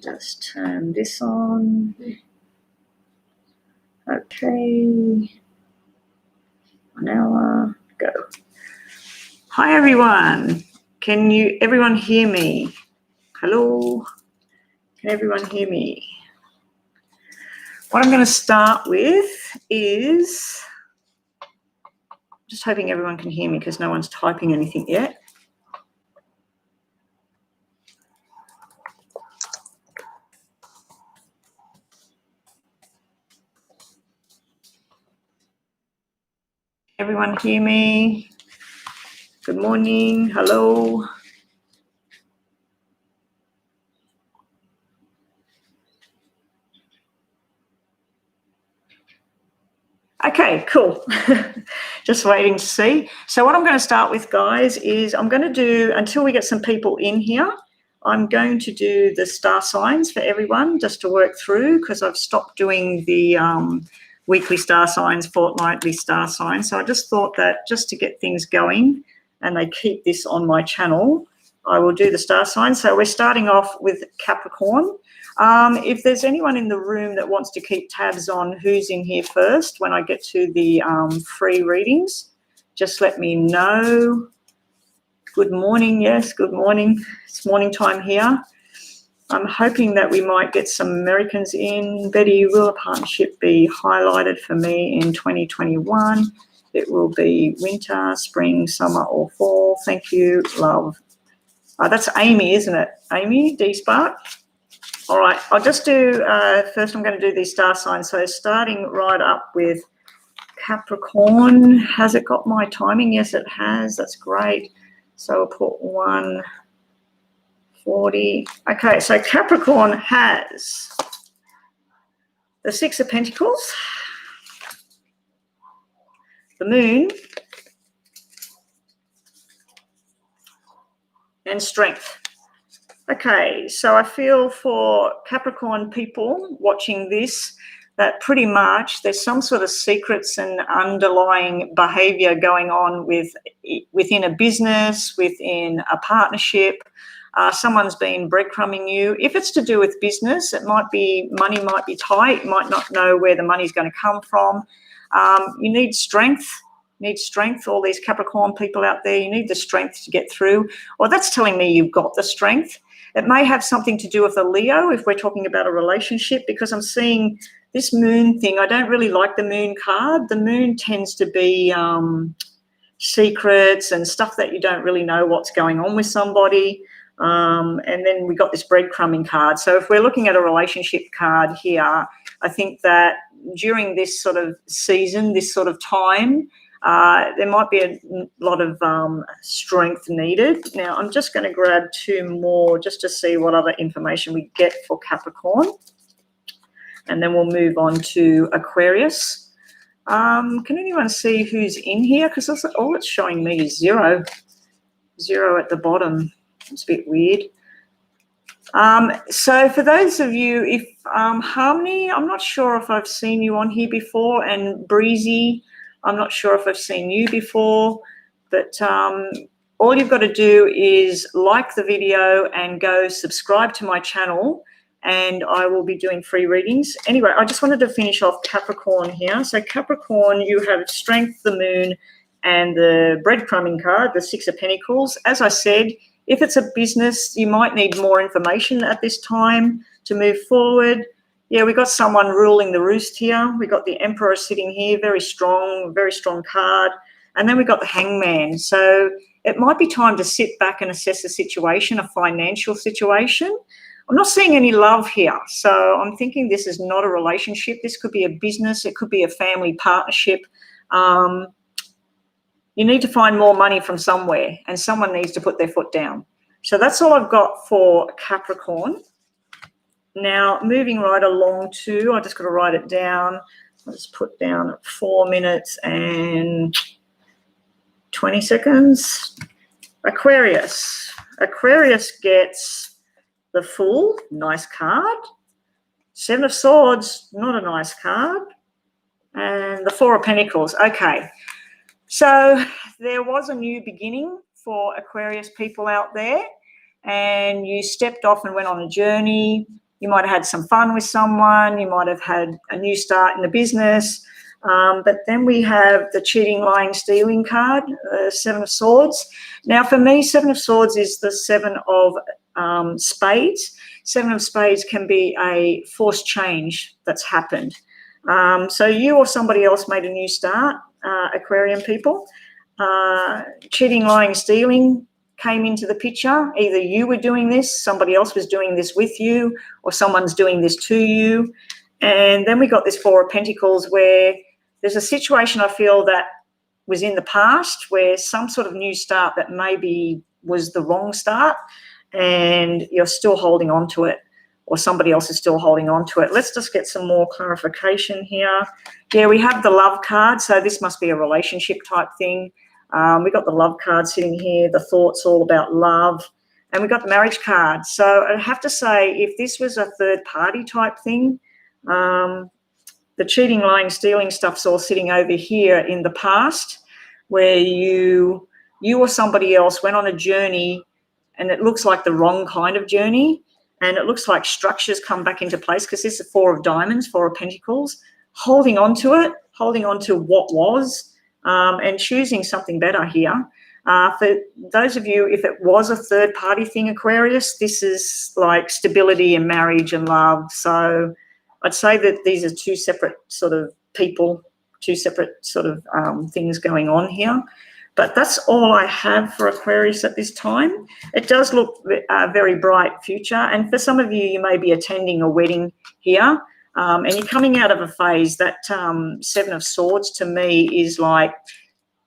just turn this on. Okay. 1 hour, go. Hi, everyone. Can everyone hear me? Hello? Can everyone hear me? What I'm going to start with is, just hoping everyone can hear me because no one's typing anything yet. Everyone hear me? Good morning. Hello. Okay, cool. Just waiting to see. So what I'm going to start with, guys, is I'm going to do, until we get some people in here, I'm going to do the star signs for everyone just to work through, because I've stopped doing the weekly star signs, fortnightly star signs. So I just thought that just to get things going and they keep this on my channel, I will do the star signs. So we're starting off with Capricorn. If there's anyone in the room that wants to keep tabs on who's in here first when I get to the free readings, just let me know. Good morning. Yes, good morning. It's morning time here. I'm hoping that we might get some Americans in. Betty, will a partnership be highlighted for me in 2021? It will be winter, spring, summer, or fall. Thank you. Love. That's Amy, isn't it? Amy D. Spark. All right, I'll just do, first I'm going to do these star signs. So starting right up with Capricorn. Has it got my timing? Yes, it has. That's great. So I'll put 140. Okay, so Capricorn has the Six of Pentacles, the Moon, and Strength. Okay, so I feel for Capricorn people watching this that pretty much there's some sort of secrets and underlying behavior going on within a business, within a partnership. Someone's been breadcrumbing you. If it's to do with business, it might be money might be tight. You might not know where the money's going to come from. You need strength. All these Capricorn people out there, you need the strength to get through. Well, that's telling me you've got the strength. It may have something to do with a Leo if we're talking about a relationship, because I'm seeing this moon thing. I don't really like the moon card. The moon tends to be secrets and stuff that you don't really know what's going on with somebody. And then we got this breadcrumbing card. So if we're looking at a relationship card here, I think that during this sort of season, this sort of time, there might be a lot of strength needed. Now, I'm just going to grab 2 more just to see what other information we get for Capricorn. And then we'll move on to Aquarius. Can anyone see who's in here? Because all it's showing me is 0. 0 at the bottom. It's a bit weird. So for those of you, if Harmony, I'm not sure if I've seen you on here before, and Breezy, I'm not sure if I've seen you before, but all you've got to do is like the video and go subscribe to my channel, and I will be doing free readings. Anyway, I just wanted to finish off Capricorn here. So Capricorn, you have Strength, the Moon, and the breadcrumbing card, the Six of Pentacles. As I said, if it's a business, you might need more information at this time to move forward. Yeah, we got someone ruling the roost here. We got the Emperor sitting here, very strong card. And then we got the Hangman. So it might be time to sit back and assess a situation, a financial situation. I'm not seeing any love here. So I'm thinking this is not a relationship. This could be a business. It could be a family partnership. You need to find more money from somewhere, and someone needs to put their foot down. So that's all I've got for Capricorn. Now, moving right along to, I just got to write it down. I'll just put down 4 minutes and 20 seconds. Aquarius. Aquarius gets the Fool, nice card. 7 of Swords, not a nice card. And the 4 of Pentacles. Okay. So there was a new beginning for Aquarius people out there, and you stepped off and went on a journey. You might have had some fun with someone. You might have had a new start in the business. But then we have the cheating, lying, stealing card, Seven of Swords. Now, for me, Seven of Swords is the Seven of Spades. Seven of Spades can be a forced change that's happened. So you or somebody else made a new start, Aquarian people. Cheating, lying, stealing came into the picture. Either you were doing this, somebody else was doing this with you, or someone's doing this to you. And then we got this Four of Pentacles, where there's a situation I feel that was in the past where some sort of new start that maybe was the wrong start and you're still holding on to it, or somebody else is still holding on to it. Let's just get some more clarification here. Yeah, we have the Love card, so this must be a relationship type thing. We got the Love card sitting here, the thoughts all about love, and we got the Marriage card. So I have to say, if this was a third party type thing, the cheating, lying, stealing stuff's all sitting over here in the past, where you or somebody else went on a journey and it looks like the wrong kind of journey, and it looks like structures come back into place, because this is Four of Diamonds, Four of Pentacles, holding on to it, holding on to what was, and choosing something better here. For those of you, if it was a third party thing, Aquarius, this is like stability and marriage and love. So I'd say that these are two separate sort of people, two separate sort of things going on here. But that's all I have for Aquarius at this time. It does look a very bright future. And for some of you, you may be attending a wedding here, and you're coming out of a phase. That Seven of Swords to me is like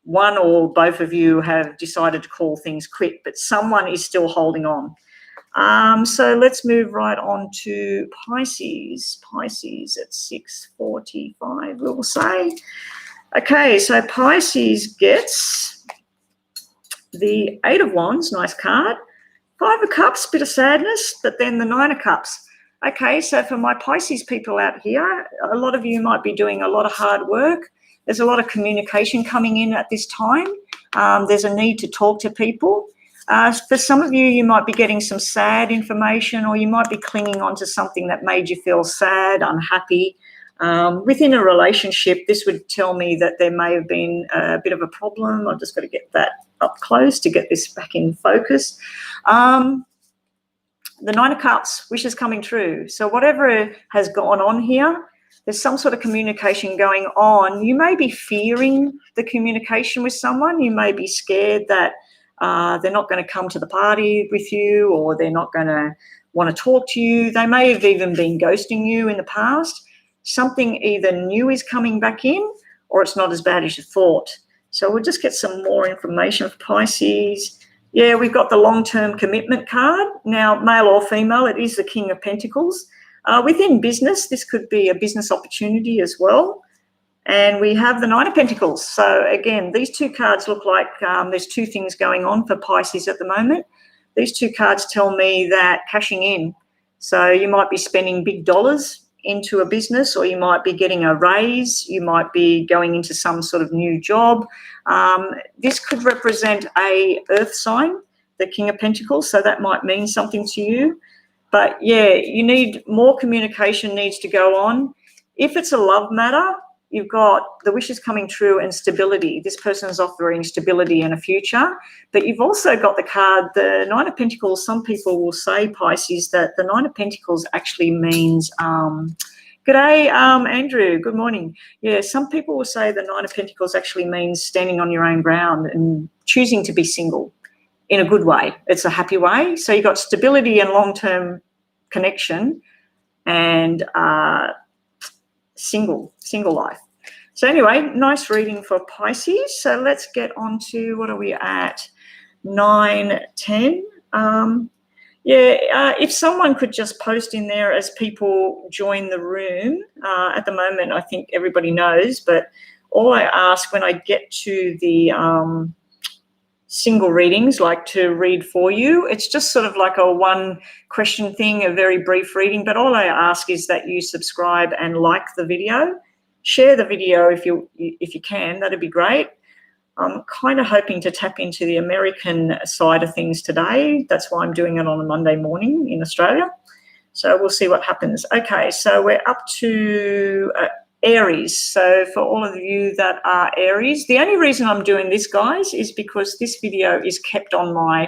one or both of you have decided to call things quit, but someone is still holding on. So let's move right on to Pisces. Pisces at 6:45, we'll say. Okay, so Pisces gets the Eight of Wands, nice card. Five of Cups, bit of sadness, but then the Nine of Cups. Okay, so for my Pisces people out here, a lot of you might be doing a lot of hard work. There's a lot of communication coming in at this time. There's a need to talk to people. For some of you, you might be getting some sad information, or you might be clinging on to something that made you feel sad, unhappy. Within a relationship, this would tell me that there may have been a bit of a problem. I've just got to get that up close to get this back in focus. The Nine of Cups, wishes coming true. So whatever has gone on here, there's some sort of communication going on. You may be fearing the communication with someone. You may be scared that they're not going to come to the party with you, or they're not going to want to talk to you. They may have even been ghosting you in the past. Something either new is coming back in, or it's not as bad as you thought. So we'll just get some more information for Pisces. Yeah, we've got the long-term commitment card. Now, male or female, it is the King of Pentacles. Within business, this could be a business opportunity as well. And we have the Nine of Pentacles. So again, these two cards look like there's two things going on for Pisces at the moment. These two cards tell me that cashing in. So you might be spending big dollars into a business, or you might be getting a raise. You might be going into some sort of new job. This could represent a earth sign, the King of Pentacles. So that might mean something to you. But yeah, you need more communication needs to go on. If it's a love matter, you've got the wishes coming true and stability. This person is offering stability and a future. But you've also got the card, the Nine of Pentacles. Some people will say, Pisces, that the Nine of Pentacles actually means, g'day, Andrew, good morning. Yeah, some people will say the Nine of Pentacles actually means standing on your own ground and choosing to be single in a good way. It's a happy way. So you've got stability and long-term connection, and single life. So anyway, nice reading for Pisces. So let's get on to, what are we at? 9, 10. If someone could just post in there as people join the room. At the moment, I think everybody knows, but all I ask when I get to the single readings, like to read for you, it's just sort of like a one question thing, a very brief reading, but all I ask is that you subscribe and like the video, share the video if you can, that'd be great. I'm kind of hoping to tap into the American side of things today. That's why I'm doing it on a Monday morning in Australia. So we'll see what happens. Okay, so we're up to Aries. So for all of you that are Aries, the only reason I'm doing this, guys, is because this video is kept on my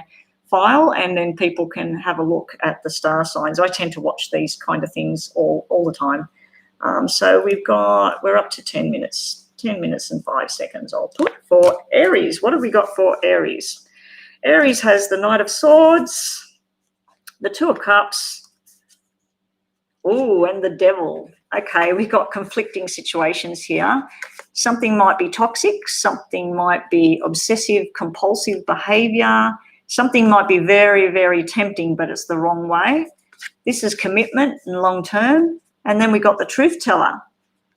file and then people can have a look at the star signs. I tend to watch these kind of things all the time. So we're up to 10 minutes, 10 minutes and 5 seconds I'll put for Aries. What have we got for Aries? Aries has the Knight of Swords, the Two of Cups, and the Devil. Okay, we've got conflicting situations here. Something might be toxic, something might be obsessive, compulsive behavior, something might be very, very tempting, but it's the wrong way. This is commitment and long term. And then we got the Truth Teller.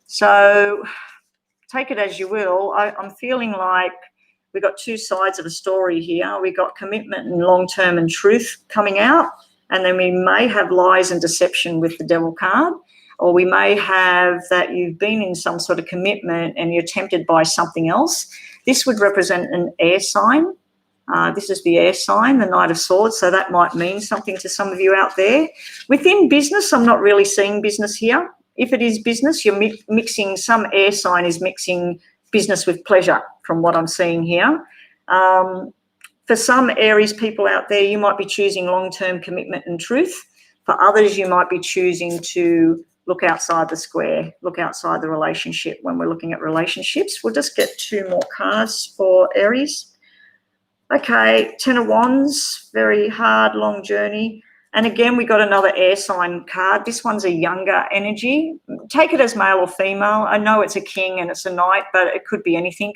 So take it as you will. I'm feeling like we've got two sides of a story here. We got commitment and long term and truth coming out. And then we may have lies and deception with the Devil card. Or we may have that you've been in some sort of commitment and you're tempted by something else. This would represent an air sign. This is the air sign, the Knight of Swords, so that might mean something to some of you out there. Within business, I'm not really seeing business here. If it is business, you're mixing, some air sign is mixing business with pleasure from what I'm seeing here. For some Aries people out there, you might be choosing long-term commitment and truth. For others, you might be choosing to look outside the square, look outside the relationship when we're looking at relationships. We'll just get two more cards for Aries. Okay, Ten of Wands, very hard, long journey. And again, we got another air sign card. This one's a younger energy. Take it as male or female. I know it's a king and it's a knight, but it could be anything.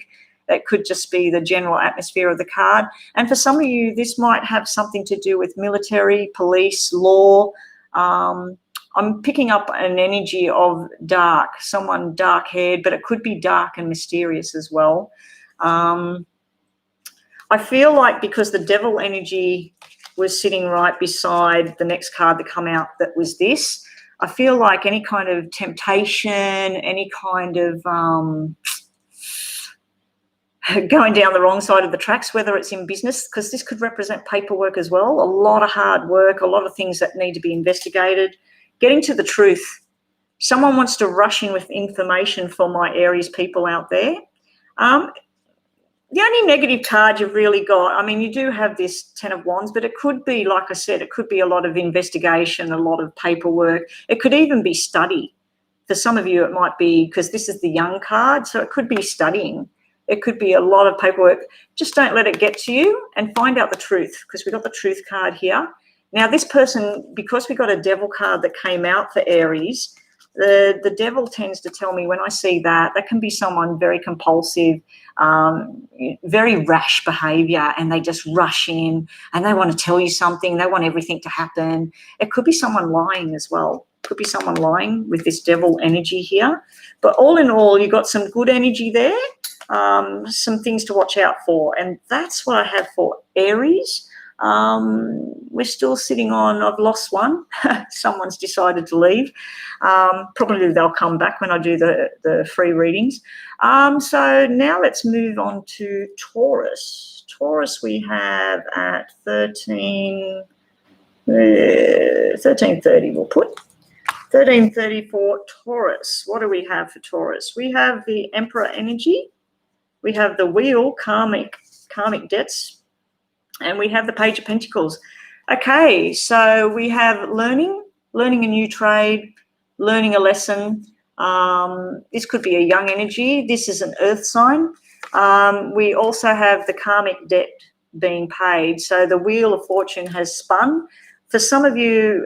It could just be the general atmosphere of the card. And for some of you, this might have something to do with military, police, law. I'm picking up an energy of dark, someone dark-haired, but it could be dark and mysterious as well. I feel like because the Devil energy was sitting right beside the next card that come out that was this, I feel like any kind of temptation, any kind of going down the wrong side of the tracks, whether it's in business, because this could represent paperwork as well, a lot of hard work, a lot of things that need to be investigated, getting to the truth. Someone wants to rush in with information for my Aries people out there. The only negative card you've really got, I mean, you do have this Ten of Wands, but it could be, like I said, it could be a lot of investigation, a lot of paperwork. It could even be study. For some of you, it might be, because this is the young card, so it could be studying. It could be a lot of paperwork. Just don't let it get to you and find out the truth, because we got the Truth card here. Now, this person, because we got a Devil card that came out for Aries, the Devil tends to tell me when I see that can be someone very compulsive, very rash behavior, and they just rush in and they want to tell you something. They want everything to happen. It could be someone lying as well. Could be someone lying with this Devil energy here. But all in all, you got some good energy there, some things to watch out for. And that's what I have for Aries. We're still sitting on, I've lost one. Someone's decided to leave. Probably they'll come back when I do the free readings. So now let's move on to Taurus. Taurus we have at 13:30 we'll put. 13:30 for Taurus. What do we have for Taurus? We have the Emperor energy. We have the Wheel, karmic debts. And we have the Page of Pentacles. Okay, so we have learning a new trade, learning a lesson. This could be a young energy. This is an earth sign. We also have the karmic debt being paid. So the Wheel of Fortune has spun. For some of you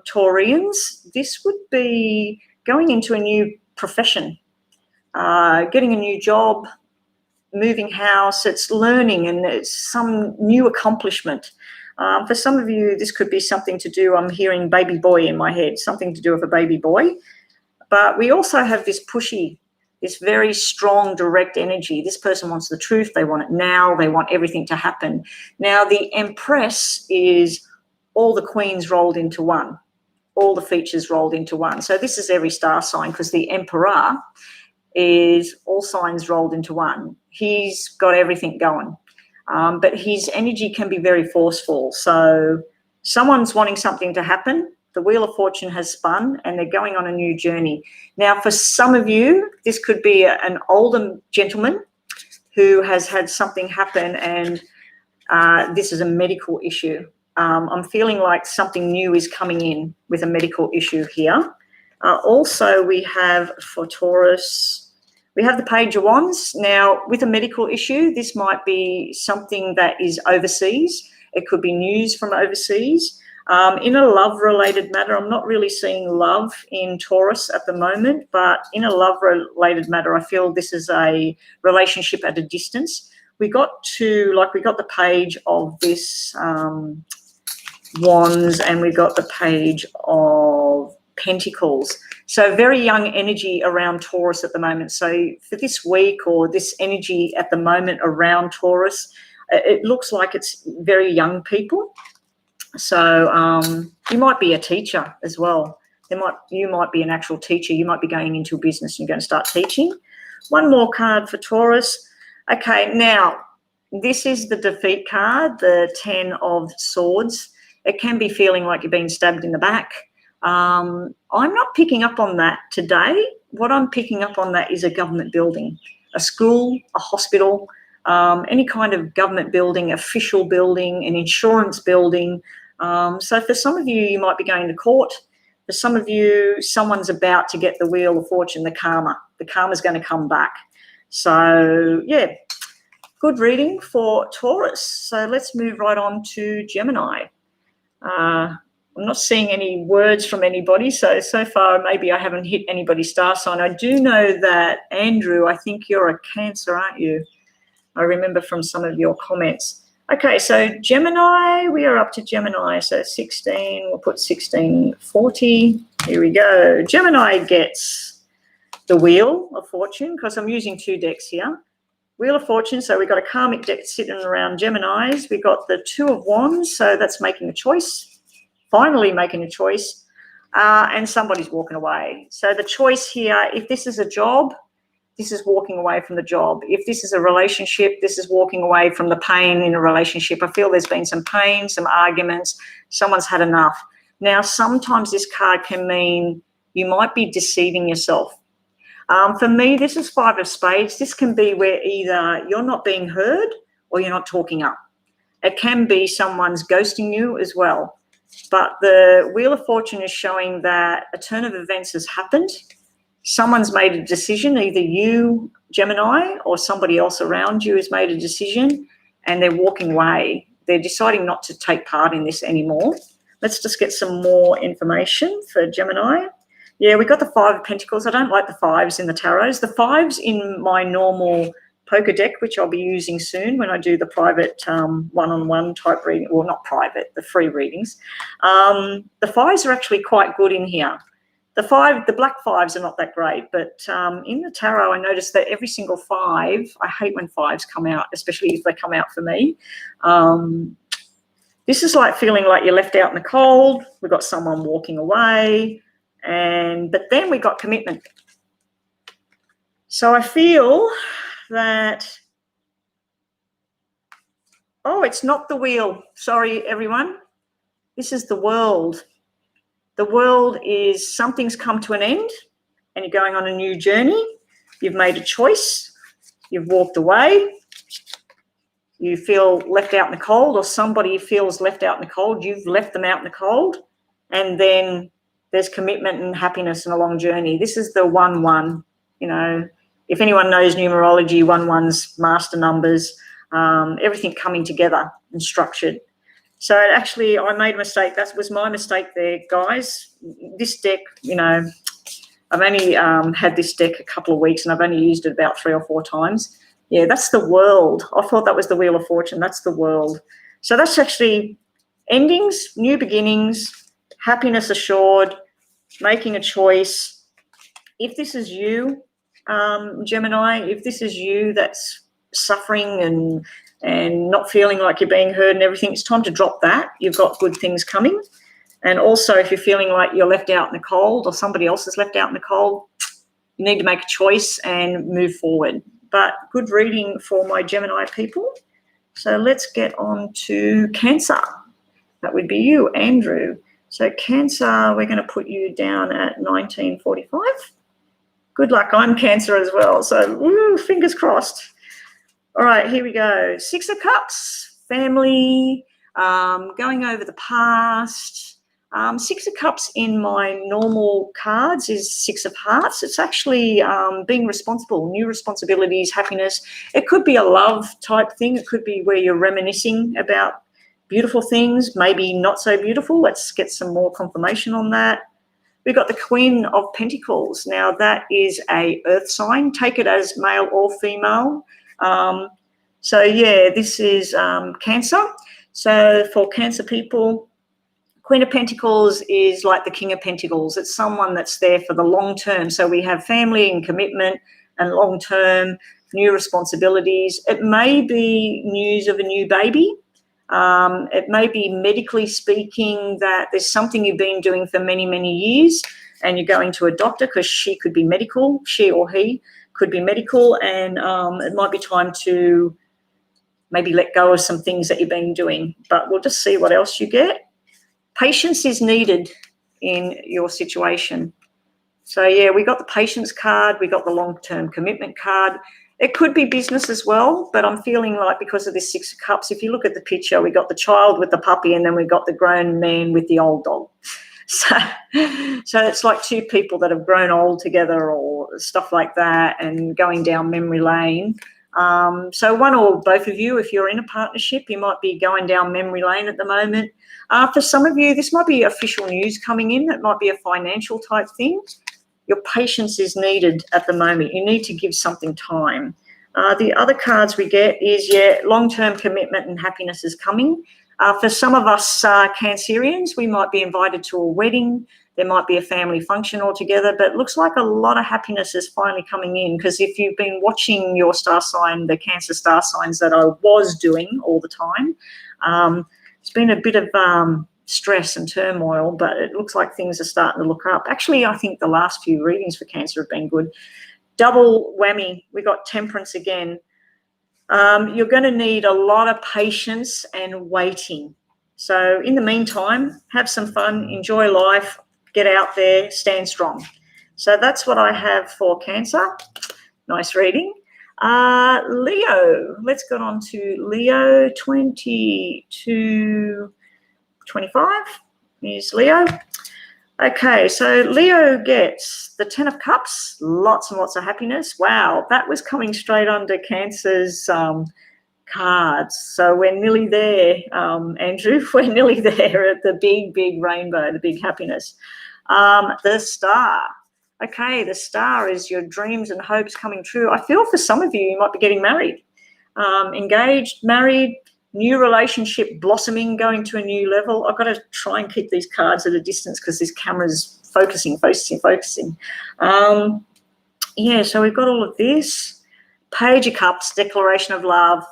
Taurians, this would be going into a new profession, getting a new job, moving house. It's learning and it's some new accomplishment. For some of you, this could be something to do, I'm hearing baby boy in my head, something to do with a baby boy. But we also have this pushy, this very strong, direct energy. This person wants the truth. They want it now. They want everything to happen. Now, the Empress is all the queens rolled into one, all the features rolled into one. So this is every star sign, because the Emperor is all signs rolled into one. He's got everything going, but his energy can be very forceful. So someone's wanting something to happen. The Wheel of Fortune has spun and they're going on a new journey. Now, for some of you, this could be an older gentleman who has had something happen, and this is a medical issue. I'm feeling like something new is coming in with a medical issue here. Also, we have for Taurus, we have the Page of Wands. Now, with a medical issue, this might be something that is overseas. It could be news from overseas. In a love-related matter, I'm not really seeing love in Taurus at the moment, but in a love-related matter, I feel this is a relationship at a distance. We got the Page of this Wands, and we got the Page of Pentacles. So very young energy around Taurus at the moment. So for this week, or this energy at the moment around Taurus, it looks like it's very young people. So you might be a teacher as well. You might be an actual teacher. You might be going into a business and you're going to start teaching. One more card for Taurus. Okay, now this is the defeat card, the 10 of Swords. It can be feeling like you're being stabbed in the back. I'm not picking up on that today. What I'm picking up on that is a government building, a school, a hospital, any kind of government building, official building, an insurance building. So for some of you, you might be going to court. For some of you, someone's about to get the Wheel of Fortune, the karma. The karma's going to come back. So, yeah, good reading for Taurus. So let's move right on to Gemini. I'm not seeing any words from anybody. So far, maybe I haven't hit anybody's star sign. I do know that, Andrew, I think you're a Cancer, aren't you? I remember from some of your comments. Okay, so Gemini, we are up to Gemini. So 16, we'll put 1640. Here we go. Gemini gets the Wheel of Fortune, because I'm using two decks here. Wheel of Fortune, so we've got a karmic deck sitting around Geminis. We've got the Two of Wands, so that's making a choice, finally making a choice, and somebody's walking away. So the choice here, if this is a job, this is walking away from the job. If this is a relationship, this is walking away from the pain in a relationship. I feel there's been some pain, some arguments, someone's had enough. Now, sometimes this card can mean you might be deceiving yourself. For me, this is Five of Spades. This can be where either you're not being heard or you're not talking up. It can be someone's ghosting you as well. But the Wheel of Fortune is showing that a turn of events has happened. Someone's made a decision, either you, Gemini, or somebody else around you has made a decision, and they're walking away. They're deciding not to take part in this anymore. Let's just get some more information for Gemini. Yeah, we got the Five of Pentacles. I don't like the fives in the tarots. The fives in my normal poker deck, which I'll be using soon when I do the private one-on-one type reading. Well, not private, the free readings. The fives are actually quite good in here. The black fives are not that great, but in the tarot, I noticed that every single five, I hate when fives come out, especially if they come out for me. This is like feeling like you're left out in the cold. We've got someone walking away, but then we got commitment. So I feel that, oh, it's not the Wheel. Sorry, everyone. This is the World. The World is something's come to an end and you're going on a new journey. You've made a choice. You've walked away. You feel left out in the cold, or somebody feels left out in the cold. You've left them out in the cold. And then there's commitment and happiness and a long journey. This is the 1-1. You know, if anyone knows numerology, 1-1's master numbers, everything coming together and structured. So actually, I made a mistake. That was my mistake there, guys. This deck, you know, I've only had this deck a couple of weeks and I've only used it about 3 or 4 times. Yeah, that's the World. I thought that was the Wheel of Fortune. That's the World. So that's actually endings, new beginnings, happiness assured, making a choice. If this is you, Gemini, if this is you that's suffering and not feeling like you're being heard and everything, it's time to drop that. You've got good things coming. And also, if you're feeling like you're left out in the cold or somebody else is left out in the cold, you need to make a choice and move forward. But good reading for my Gemini people. So let's get on to Cancer. That would be you, Andrew. So Cancer, we're going to put you down at 1945. Good luck. I'm Cancer as well. So woo, fingers crossed. All right, here we go. Six of Cups, family, going over the past. Six of Cups in my normal cards is Six of Hearts. It's actually being responsible, new responsibilities, happiness. It could be a love type thing. It could be where you're reminiscing about beautiful things, maybe not so beautiful. Let's get some more confirmation on that. We've got the Queen of Pentacles. Now, that is a earth sign. Take it as male or female. So, yeah, this is Cancer. So, for Cancer people, Queen of Pentacles is like the King of Pentacles. It's someone that's there for the long term. So, we have family and commitment and long term, new responsibilities. It may be news of a new baby. It may be medically speaking that there's something you've been doing for many, many years and you're going to a doctor because she could be medical, she or he could be medical, and it might be time to maybe let go of some things that you've been doing. But we'll just see what else you get. Patience is needed in your situation. So, yeah, we got the patience card. We got the long-term commitment card. It could be business as well, but I'm feeling like because of this Six of Cups, if you look at the picture, we got the child with the puppy and then we got the grown man with the old dog. So it's like two people that have grown old together or stuff like that and going down memory lane. So one or both of you, if you're in a partnership, you might be going down memory lane at the moment. For some of you, this might be official news coming in. It might be a financial type thing. Your patience is needed at the moment. You need to give something time. The other cards we get is, yeah, long-term commitment and happiness is coming. For some of us Cancerians, we might be invited to a wedding. There might be a family function altogether, but it looks like a lot of happiness is finally coming in, because if you've been watching your star sign, the Cancer star signs that I was doing all the time, it's been a bit of stress and turmoil, but it looks like things are starting to look up. Actually, I think the last few readings for Cancer have been good. Double whammy. We got Temperance again. You're going to need a lot of patience and waiting. So in the meantime, have some fun, enjoy life, get out there, stand strong. So that's what I have for Cancer. Nice reading. Leo. Let's get on to Leo 22. 25 is Leo. Okay, so Leo gets the 10 of Cups, lots and lots of happiness. Wow, that was coming straight under Cancer's cards. So we're nearly there, Andrew. We're nearly there at the big, big rainbow, the big happiness. The Star. Okay, the Star is your dreams and hopes coming true. I feel for some of you, you might be getting married, engaged, married, new relationship blossoming, going to a new level. I've got to try and keep these cards at a distance because this camera's focusing. Yeah, so we've got all of this. Page of Cups, declaration of love.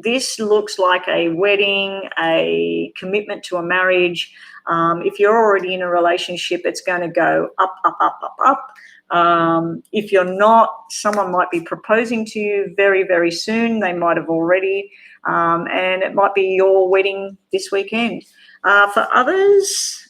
This looks like a wedding, a commitment to a marriage. If you're already in a relationship, it's going to go up, up, up, up, up. If you're not, someone might be proposing to you very, very soon. They might have already. And it might be your wedding this weekend. For others,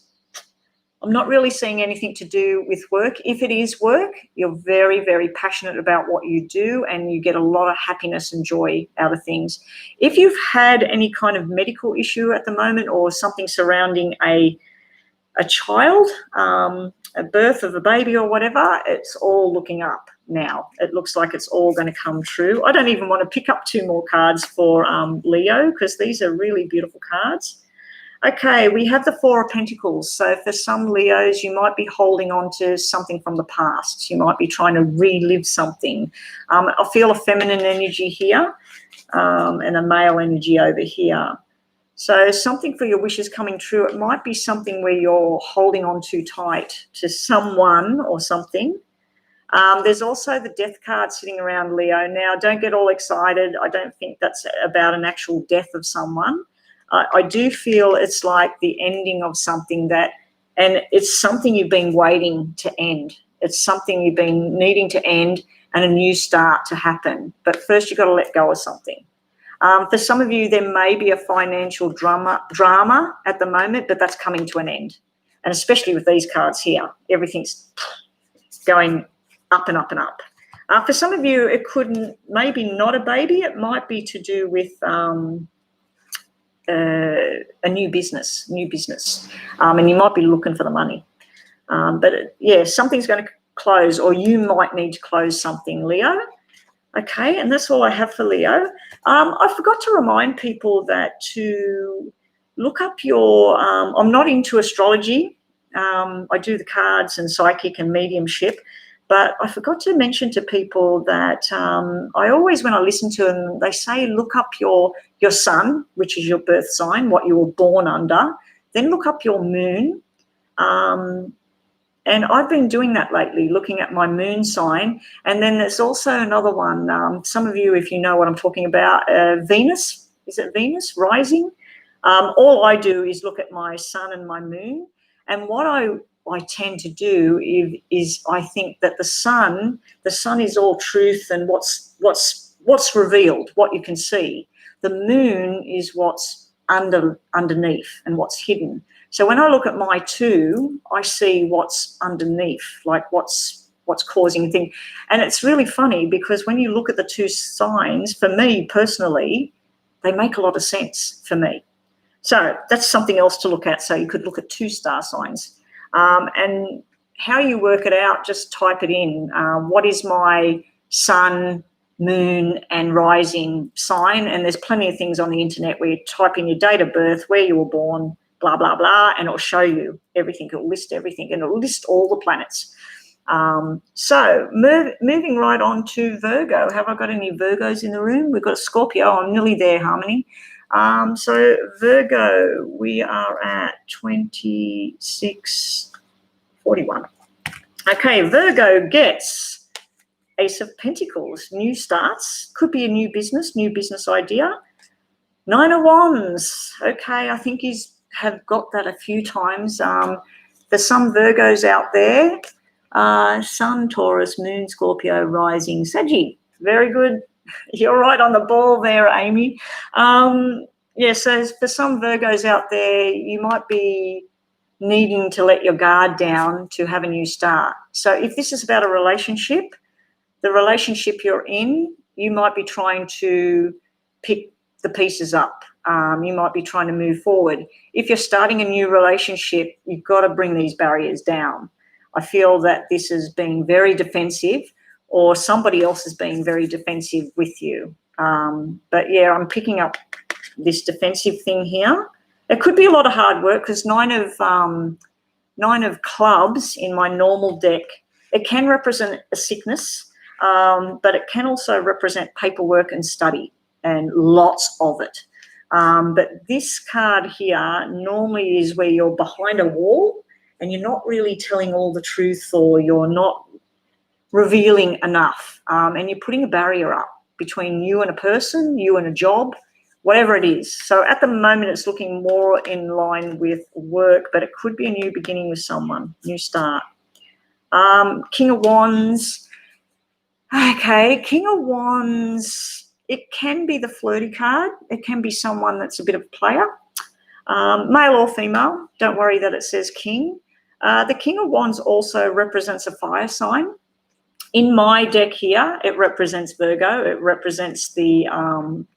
I'm not really seeing anything to do with work. If it is work, you're very, very passionate about what you do and you get a lot of happiness and joy out of things. If you've had any kind of medical issue at the moment or something surrounding a child, a birth of a baby or whatever, it's all looking up now. It looks like it's all going to come true. I don't even want to pick up two more cards for Leo because these are really beautiful cards. Okay, we have the Four of Pentacles. So for some Leos, you might be holding on to something from the past. You might be trying to relive something. I feel a feminine energy here and a male energy over here. So something for your wishes coming true. It might be something where you're holding on too tight to someone or something. There's also the Death card sitting around Leo. Now, don't get all excited. I don't think that's about an actual death of someone. I do feel it's like the ending of something and it's something you've been waiting to end. It's something you've been needing to end and a new start to happen. But first you've got to let go of something. For some of you, there may be a financial drama at the moment, but that's coming to an end. And especially with these cards here, everything's going up and up and up. For some of you, it could maybe not a baby. It might be to do with a new business, and you might be looking for the money. But yeah, something's going to close, or you might need to close something, Leo. Okay, and that's all I have for Leo. I forgot to remind people that to look up your, I'm not into astrology. I do the cards and psychic and mediumship, but I forgot to mention to people that I always, when I listen to them, they say look up your sun, which is your birth sign, what you were born under, then look up your moon. And I've been doing that lately, looking at my moon sign. And then there's also another one. Some of you, if you know what I'm talking about, Venus. Is it Venus rising? All I do is look at my sun and my moon. And what I tend to do is I think that the sun is all truth and what's revealed, what you can see. The moon is what's underneath and what's hidden. So when I look at my two, I see what's underneath, like what's causing things. And it's really funny because when you look at the two signs, for me personally, they make a lot of sense for me. So that's something else to look at. So you could look at two star signs. And how you work it out, just type it in. What is my sun, moon and rising sign? And there's plenty of things on the internet where you type in your date of birth, where you were born, blah, blah, blah, and it'll show you everything. It'll list everything and it'll list all the planets. So moving right on to Virgo. Have I got any Virgos in the room? We've got a Scorpio. I'm nearly there, Harmony. So Virgo, we are at 26:41. Okay, Virgo gets Ace of Pentacles, new starts. Could be a new business idea. 9 of Wands. Okay, I think have got that a few times. There's some Virgos out there. Sun, Taurus, Moon, Scorpio, Rising, Saggy. Very good. You're right on the ball there, Amy. Yeah, so for some Virgos out there, you might be needing to let your guard down to have a new start. So if this is about a relationship, the relationship you're in, you might be trying to pick the pieces up. You might be trying to move forward. If you're starting a new relationship, you've got to bring these barriers down. I feel that this is being very defensive, or somebody else is being very defensive with you. But yeah, I'm picking up this defensive thing here. It could be a lot of hard work because nine of clubs in my normal deck, it can represent a sickness, but it can also represent paperwork and study and lots of it. But this card here normally is where you're behind a wall and you're not really telling all the truth, or you're not revealing enough, and you're putting a barrier up between you and a person, you and a job, whatever it is. So at the moment it's looking more in line with work, but it could be a new beginning with someone, new start. King of Wands. Okay, King of Wands, it can be the flirty card. It can be someone that's a bit of a player, male or female. Don't worry that it says king. The King of Wands also represents a fire sign. In my deck here, it represents Virgo. It represents the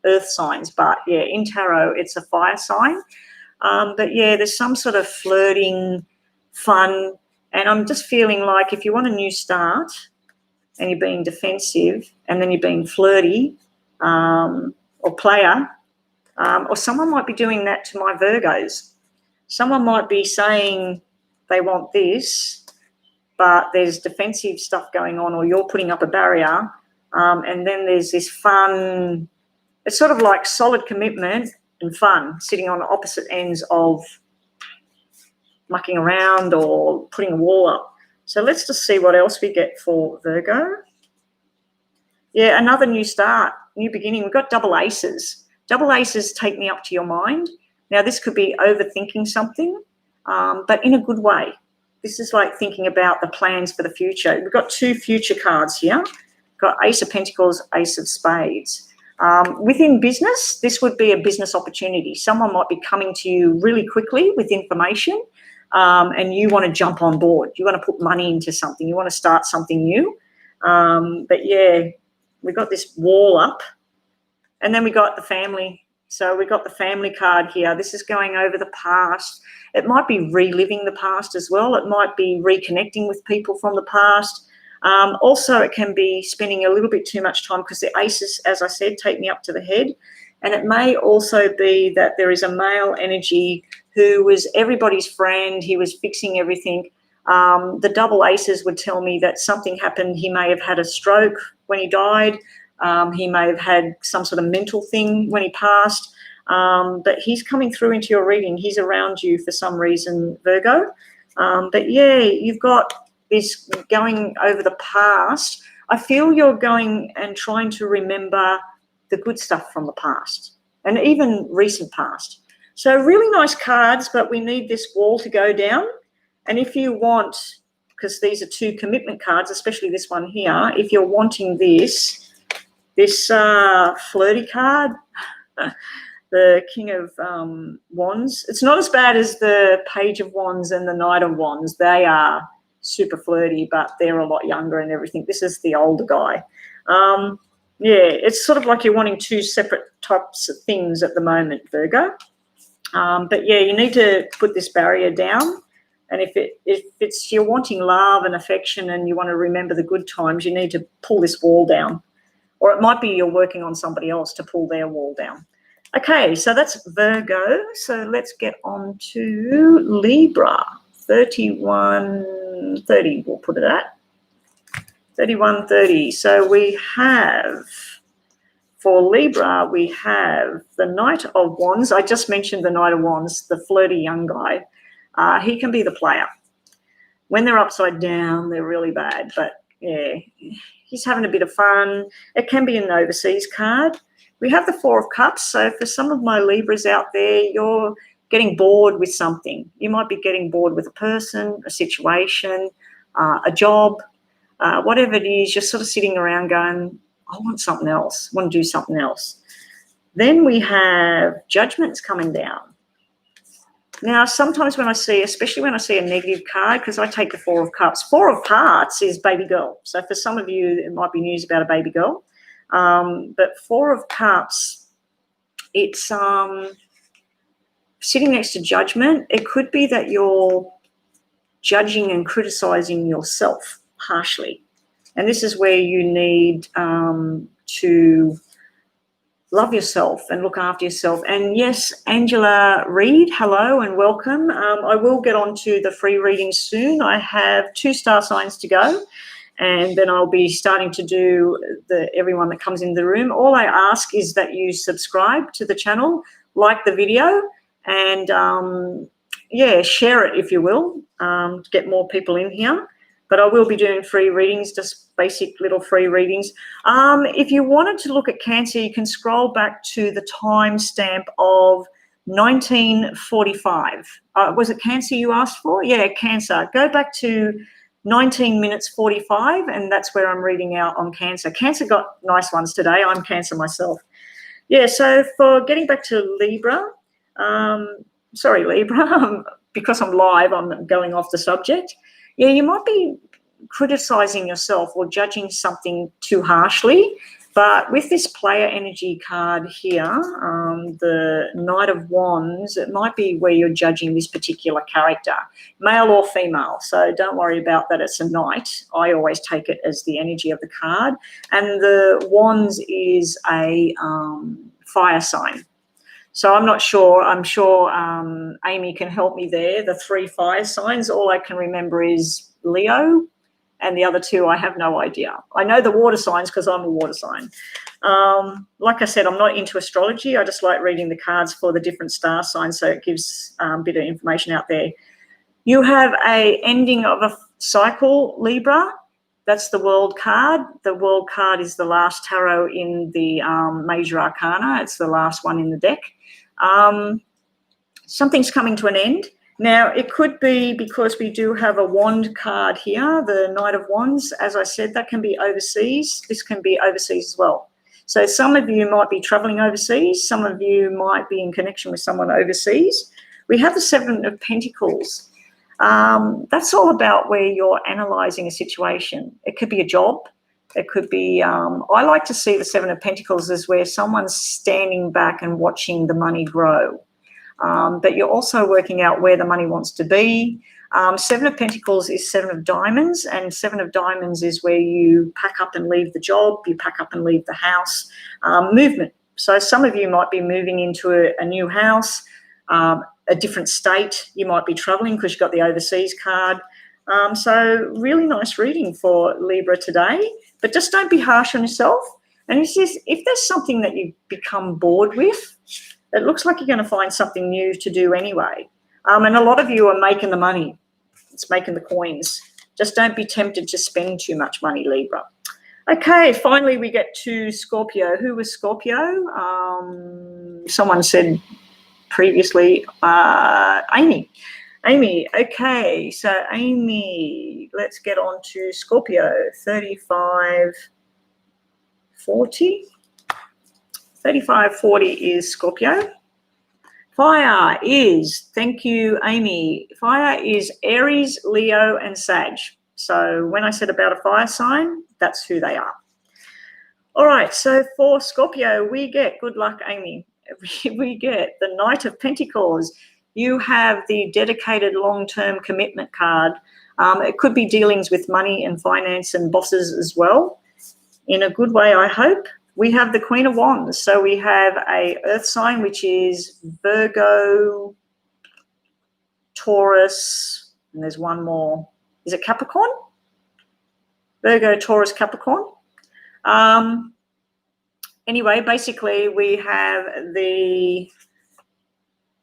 earth signs. But, yeah, in tarot, it's a fire sign. But, yeah, there's some sort of flirting, fun. And I'm just feeling like if you want a new start and you're being defensive and then you're being flirty or player, or someone might be doing that to my Virgos. Someone might be saying they want this, but there's defensive stuff going on, or you're putting up a barrier, and then there's this fun, it's sort of like solid commitment and fun sitting on opposite ends of mucking around or putting a wall up. So let's just see what else we get for Virgo. Yeah, another new start, new beginning. We've got double aces. Double aces take me up to your mind. Now, this could be overthinking something, but in a good way. This is like thinking about the plans for the future. We've got two future cards here. We've got Ace of Pentacles, Ace of Spades. Within business, this would be a business opportunity. Someone might be coming to you really quickly with information. and you want to jump on board. You want to put money into something. You want to start something new. But yeah, we got this wall up, and then we got the family. So we got the family card here. This is going over the past. It might be reliving the past as well. It might be reconnecting with people from the past. Also, it can be spending a little bit too much time because the aces, as I said, take me up to the head. And it may also be that there is a male energy who was everybody's friend. He was fixing everything. The double aces would tell me that something happened. He may have had a stroke when he died. He may have had some sort of mental thing when he passed. But he's coming through into your reading. He's around you for some reason, Virgo. But yeah, you've got this going over the past. I feel you're going and trying to remember the good stuff from the past and even recent past. So really nice cards, but we need this wall to go down. And if you want, because these are two commitment cards, especially this one here, if you're wanting this flirty card, the King of Wands, it's not as bad as the Page of Wands and the Knight of Wands. They are super flirty, but they're a lot younger and everything. This is the older guy. Yeah, it's sort of like you're wanting two separate types of things at the moment, Virgo. But yeah, you need to put this barrier down. And if it's you're wanting love and affection and you want to remember the good times, you need to pull this wall down. Or it might be you're working on somebody else to pull their wall down. Okay, so that's Virgo. So let's get on to Libra. 3130, we'll put it at. 3130. So we have, for Libra, we have the Knight of Wands. I just mentioned the Knight of Wands, the flirty young guy. He can be the player. When they're upside down, they're really bad. But, yeah, he's having a bit of fun. It can be an overseas card. We have the Four of Cups. So for some of my Libras out there, you're getting bored with something. You might be getting bored with a person, a situation, a job, whatever it is. You're sort of sitting around going, I want something else. I want to do something else. Then we have Judgments coming down. Now, sometimes when I see, especially when I see a negative card, because I take the Four of Cups, Four of Hearts is baby girl. So for some of you, it might be news about a baby girl. But Four of Cups, it's sitting next to Judgment. It could be that you're judging and criticizing yourself harshly. And this is where you need to love yourself and look after yourself. And yes, Angela Reed, hello and welcome. I will get on to the free readings soon. I have 2 star signs to go, and then I'll be starting to do everyone that comes in the room. All I ask is that you subscribe to the channel, like the video, and yeah, share it if you will, to get more people in here. But I will be doing free readings, just basic little free readings. If you wanted to look at Cancer, you can scroll back to the timestamp of 1945. Was it Cancer you asked for? Yeah, Cancer. Go back to 19 minutes 45, and that's where I'm reading out on Cancer. Cancer got nice ones today. I'm Cancer myself. Yeah, so for getting back to Libra, sorry, Libra, because I'm live, I'm going off the subject. Yeah, you might be criticizing yourself or judging something too harshly, but with this player energy card here, the Knight of Wands, it might be where you're judging this particular character, male or female. So don't worry about that. It's a knight. I always take it as the energy of the card. And the Wands is a fire sign. So I'm not sure. I'm sure Amy can help me there. The 3 fire signs, all I can remember is Leo, and the other 2, I have no idea. I know the water signs because I'm a water sign. Like I said, I'm not into astrology. I just like reading the cards for the different star signs, so it gives a bit of information out there. You have a ending of a cycle, Libra. That's the World card. The World card is the last tarot in the Major Arcana. It's the last one in the deck. Something's coming to an end. Now, it could be because we do have a wand card here, the Knight of Wands. As I said, that can be overseas. This can be overseas as well. So some of you might be traveling overseas. Some of you might be in connection with someone overseas. We have the 7 of Pentacles. That's all about where you're analysing a situation. It could be a job. It could be, I like to see the Seven of Pentacles as where someone's standing back and watching the money grow. But you're also working out where the money wants to be. Seven of Pentacles is Seven of Diamonds, and Seven of Diamonds is where you pack up and leave the job, you pack up and leave the house, movement. So some of you might be moving into a new house, a different state. You might be traveling because you've got the overseas card. So really nice reading for Libra today, but just don't be harsh on yourself. And if there's something that you've become bored with, it looks like you're going to find something new to do anyway. And a lot of you are making the money. It's making the coins. Just don't be tempted to spend too much money, Libra. Okay, finally we get to Scorpio. Who was Scorpio? Someone said previously, Amy. Amy, okay. So Amy, let's get on to Scorpio. 3540. 3540 is Scorpio. Fire is, thank you, Amy. Fire is Aries, Leo, and Sag. So when I said about a fire sign, that's who they are. All right, so for Scorpio, we get, good luck, Amy, we get the Knight of Pentacles. You have the dedicated long-term commitment card. It could be dealings with money and finance and bosses as well, in a good way, I hope. We have the Queen of Wands. So we have a earth sign, which is Virgo, Taurus, and there's one more. Is it Capricorn? Virgo, Taurus, Capricorn. Anyway, basically we have the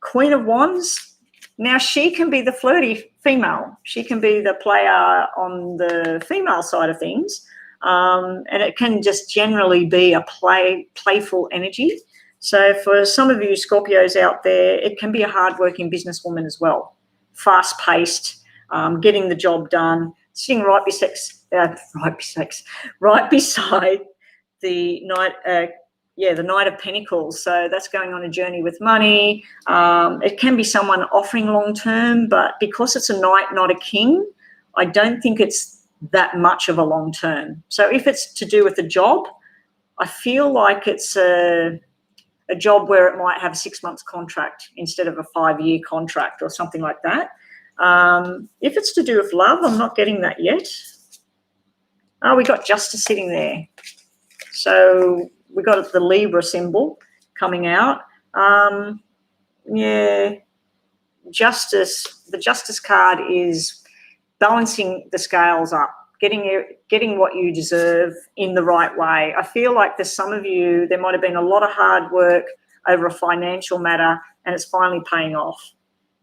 Queen of Wands. Now she can be the flirty female. She can be the player on the female side of things. And it can just generally be a playful energy. So for some of you Scorpios out there, it can be a hardworking businesswoman as well, fast-paced, getting the job done, sitting right beside the Knight of Pentacles. So that's going on a journey with money. It can be someone offering long-term, but because it's a knight, not a king, I don't think it's that much of a long term. So if it's to do with a job, I feel like it's a job where it might have a 6 months contract instead of a 5-year contract or something like that. If it's to do with love, I'm not getting that yet. Oh, we got Justice sitting there. So we got the Libra symbol coming out. Justice. The Justice card is balancing the scales up, getting what you deserve in the right way. I feel like there's some of you, there might have been a lot of hard work over a financial matter and it's finally paying off.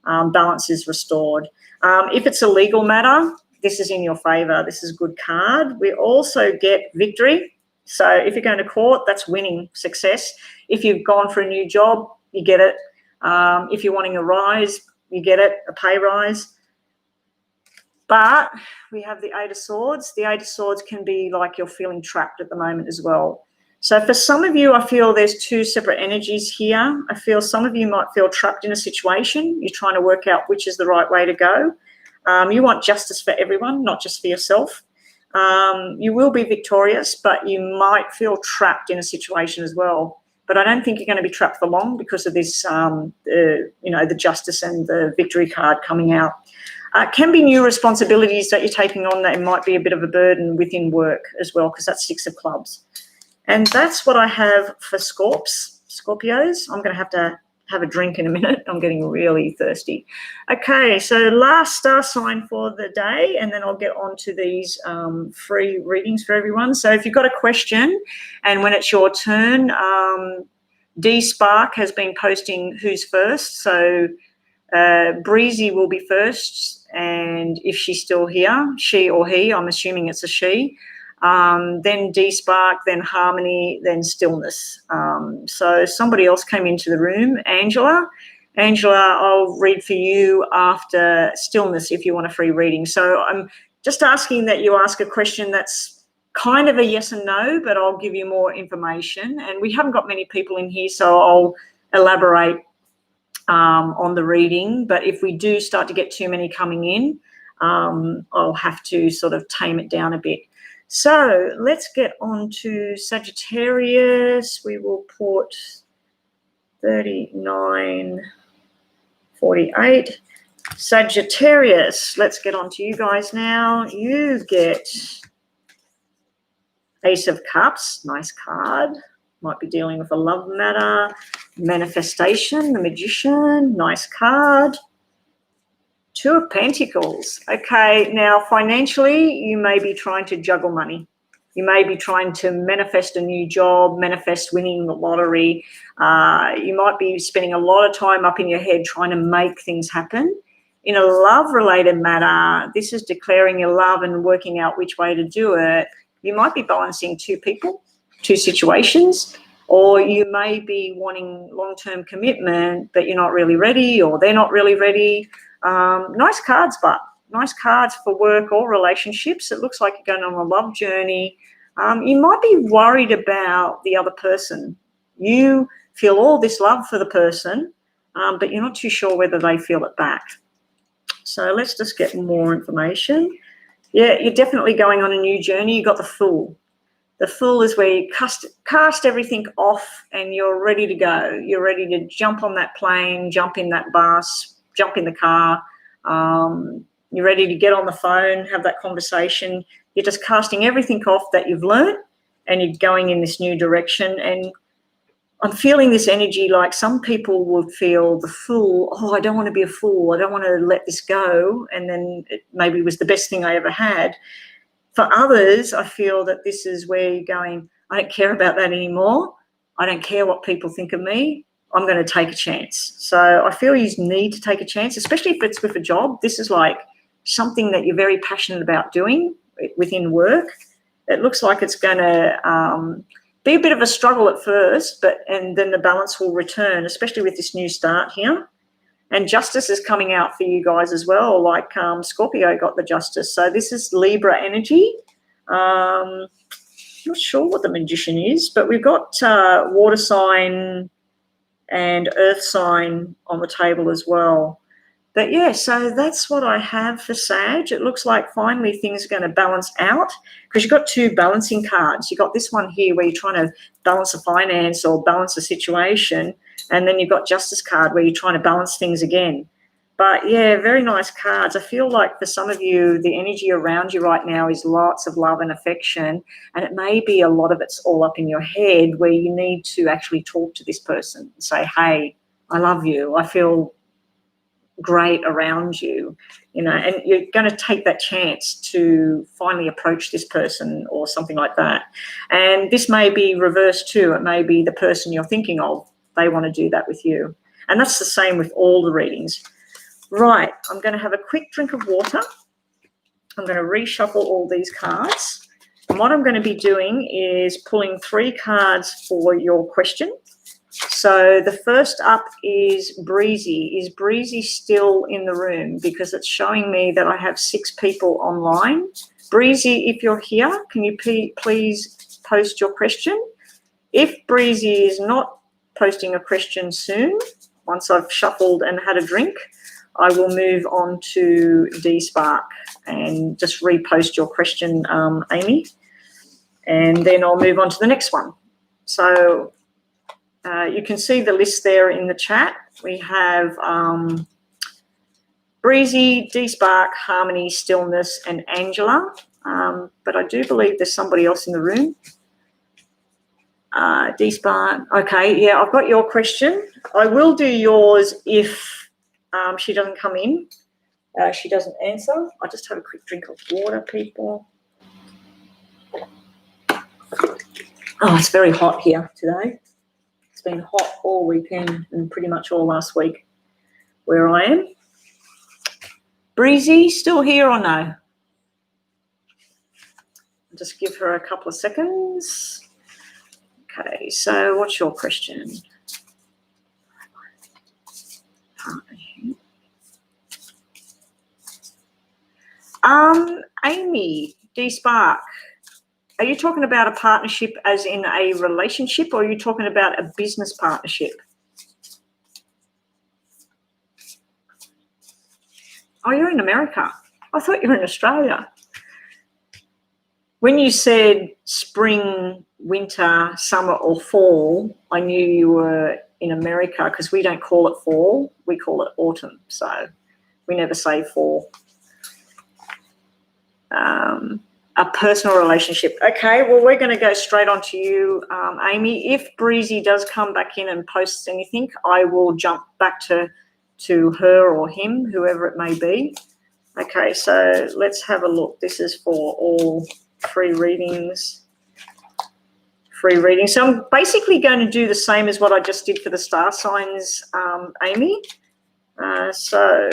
Balance is restored. If it's a legal matter, this is in your favour. This is a good card. We also get victory. So if you're going to court, that's winning, success. If you've gone for a new job, you get it. If you're wanting a rise, you get it, a pay rise. But we have the Eight of Swords. The Eight of Swords can be like you're feeling trapped at the moment as well. So for some of you, I feel there's two separate energies here. I feel some of you might feel trapped in a situation. You're trying to work out which is the right way to go. You want justice for everyone, not just for yourself. You will be victorious, but you might feel trapped in a situation as well. But I don't think you're going to be trapped for long because of this, the justice and the victory card coming out. Can be new responsibilities that you're taking on that might be a bit of a burden within work as well, because that's 6 of clubs. And that's what I have for Scorpios. I'm going to have a drink in a minute. I'm getting really thirsty. Okay, so last star sign for the day, and then I'll get on to these free readings for everyone. So if you've got a question and when it's your turn, D Spark has been posting who's first. So Breezy will be first, and if she's still here, she or he, I'm assuming it's a she, then D Spark, then Harmony, then Stillness. So somebody else came into the room, Angela. Angela, I'll read for you after Stillness if you want a free reading. So I'm just asking that you ask a question that's kind of a yes and no, but I'll give you more information. And we haven't got many people in here, so I'll elaborate on the reading, but if we do start to get too many coming in, I'll have to sort of tame it down a bit. So let's get on to Sagittarius. We will put 3948. Sagittarius, let's get on to you guys now. You get Ace of Cups, nice card. Might be dealing with a love matter. Manifestation, the Magician, nice card. Two of Pentacles. Okay, now financially, you may be trying to juggle money. You may be trying to manifest a new job, manifest winning the lottery. You might be spending a lot of time up in your head trying to make things happen. In a love-related matter, this is declaring your love and working out which way to do it. You might be balancing two people, two situations, or you may be wanting long-term commitment, but you're not really ready, or they're not really ready. Nice cards, but nice cards for work or relationships. It looks like you're going on a love journey. You might be worried about the other person. You feel all this love for the person, but you're not too sure whether they feel it back. So let's just get more information. Yeah, you're definitely going on a new journey. You got the Fool. The Fool is where you cast everything off and you're ready to go. You're ready to jump on that plane, jump in that bus, jump in the car. You're ready to get on the phone, have that conversation. You're just casting everything off that you've learned and you're going in this new direction. And I'm feeling this energy like some people would feel the Fool. Oh, I don't want to be a fool. I don't want to let this go. And then it maybe was the best thing I ever had. For others, I feel that this is where you're going, I don't care about that anymore. I don't care what people think of me. I'm going to take a chance. So I feel you need to take a chance, especially if it's with a job. This is like something that you're very passionate about doing within work. It looks like it's going to be a bit of a struggle at first, and then the balance will return, especially with this new start here. And justice is coming out for you guys as well, like Scorpio got the justice. So this is Libra energy. Not sure what the Magician is, but we've got water sign and earth sign on the table as well. But yeah, so that's what I have for Sag. It looks like finally things are going to balance out because you've got two balancing cards. You've got this one here where you're trying to balance a finance or balance a situation, and then you've got Justice card where you're trying to balance things again. But yeah, very nice cards. I feel like for some of you, the energy around you right now is lots of love and affection, and it may be a lot of it's all up in your head where you need to actually talk to this person and say, hey, I love you. I feel great around you, you know, and you're going to take that chance to finally approach this person or something like that. And this may be reversed too. It may be the person you're thinking of, they want to do that with you. And that's the same with all the readings. Right, I'm going to have a quick drink of water. I'm going to reshuffle all these cards. And what I'm going to be doing is pulling 3 cards for your question. So the first up is Breezy. Is Breezy still in the room? Because it's showing me that I have 6 people online. Breezy, if you're here, can you please post your question? If Breezy is not posting a question soon, once I've shuffled and had a drink, I will move on to D-Spark and just repost your question, Amy. And then I'll move on to the next one. So you can see the list there in the chat. We have Breezy, D-Spark, Harmony, Stillness, and Angela. But I do believe there's somebody else in the room. D-Spark. Okay, yeah, I've got your question. I will do yours if she doesn't come in. She doesn't answer. I'll just have a quick drink of water, people. Oh, it's very hot here today. It's been hot all weekend and pretty much all last week where I am. Breezy, still here or no? I'll just give her a couple of seconds. Okay, so what's your question? Amy, D-Spark, are you talking about a partnership as in a relationship, or are you talking about a business partnership? Oh, you're in America. I thought you were in Australia. When you said spring, winter, summer, or fall, I knew you were in America because we don't call it fall. We call it autumn. So we never say fall. A personal relationship. Okay, well, we're going to go straight on to you, Amy. If Breezy does come back in and posts anything, I will jump back to her or him, whoever it may be. Okay, so let's have a look. This is for all free readings. So I'm basically going to do the same as what I just did for the star signs, Amy. So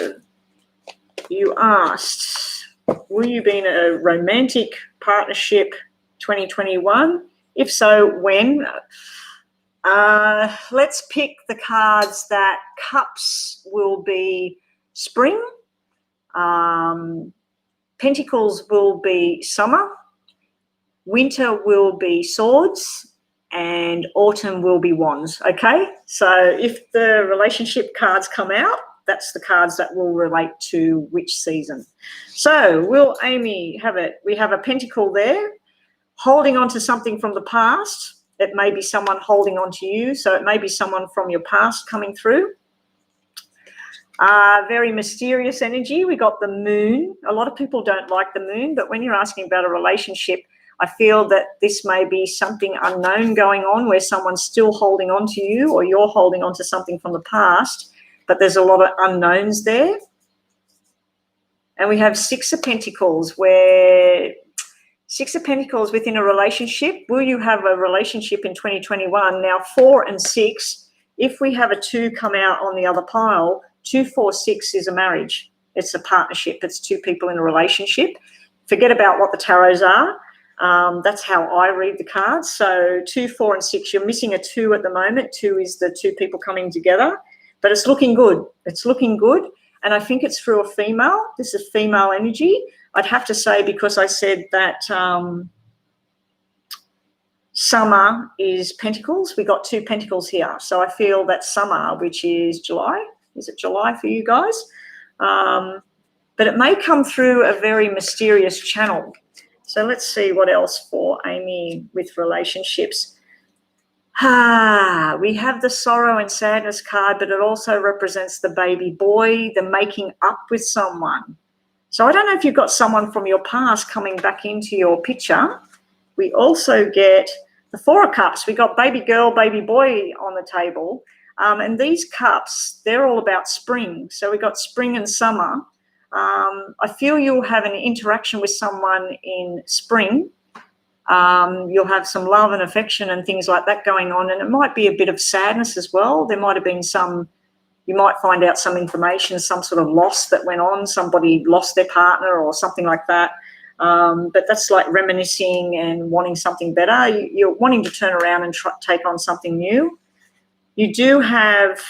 you asked, will you be in a romantic partnership 2021? If so, when? Let's pick the cards that cups will be spring, pentacles will be summer, winter will be swords, and autumn will be wands. Okay, so if the relationship cards come out, that's the cards that will relate to which season. So will Amy have it? We have a pentacle there, holding on to something from the past. It may be someone holding on to you, so it may be someone from your past coming through. Very mysterious energy. We got the moon. A lot of people don't like the moon, but when you're asking about a relationship, I feel that this may be something unknown going on where someone's still holding on to you or you're holding on to something from the past, but there's a lot of unknowns there. And we have Six of Pentacles, where Six of Pentacles within a relationship. Will you have a relationship in 2021? Now, 4 and 6, if we have a 2 come out on the other pile, 2, 4, 6 is a marriage. It's a partnership. It's two people in a relationship. Forget about what the tarots are. That's how I read the cards. So 2, 4, and 6, you're missing a 2 at the moment. 2 is the two people coming together, but it's looking good. It's looking good. And I think it's through a female. This is female energy. I'd have to say, because I said that summer is pentacles. We got 2 pentacles here. So I feel that summer, which is July. Is it July for you guys? But it may come through a very mysterious channel. So let's see what else for Amy with relationships. We have the sorrow and sadness card, but it also represents the baby boy, the making up with someone. So I don't know if you've got someone from your past coming back into your picture. We also get the 4 of Cups. We got baby girl, baby boy on the table. And these cups, they're all about spring. So we got spring and summer. I feel you'll have an interaction with someone in spring. You'll have some love and affection and things like that going on. And it might be a bit of sadness as well. There might have been you might find out some information, some sort of loss that went on. Somebody lost their partner or something like that. But that's like reminiscing and wanting something better. You're wanting to turn around and take on something new. You do have,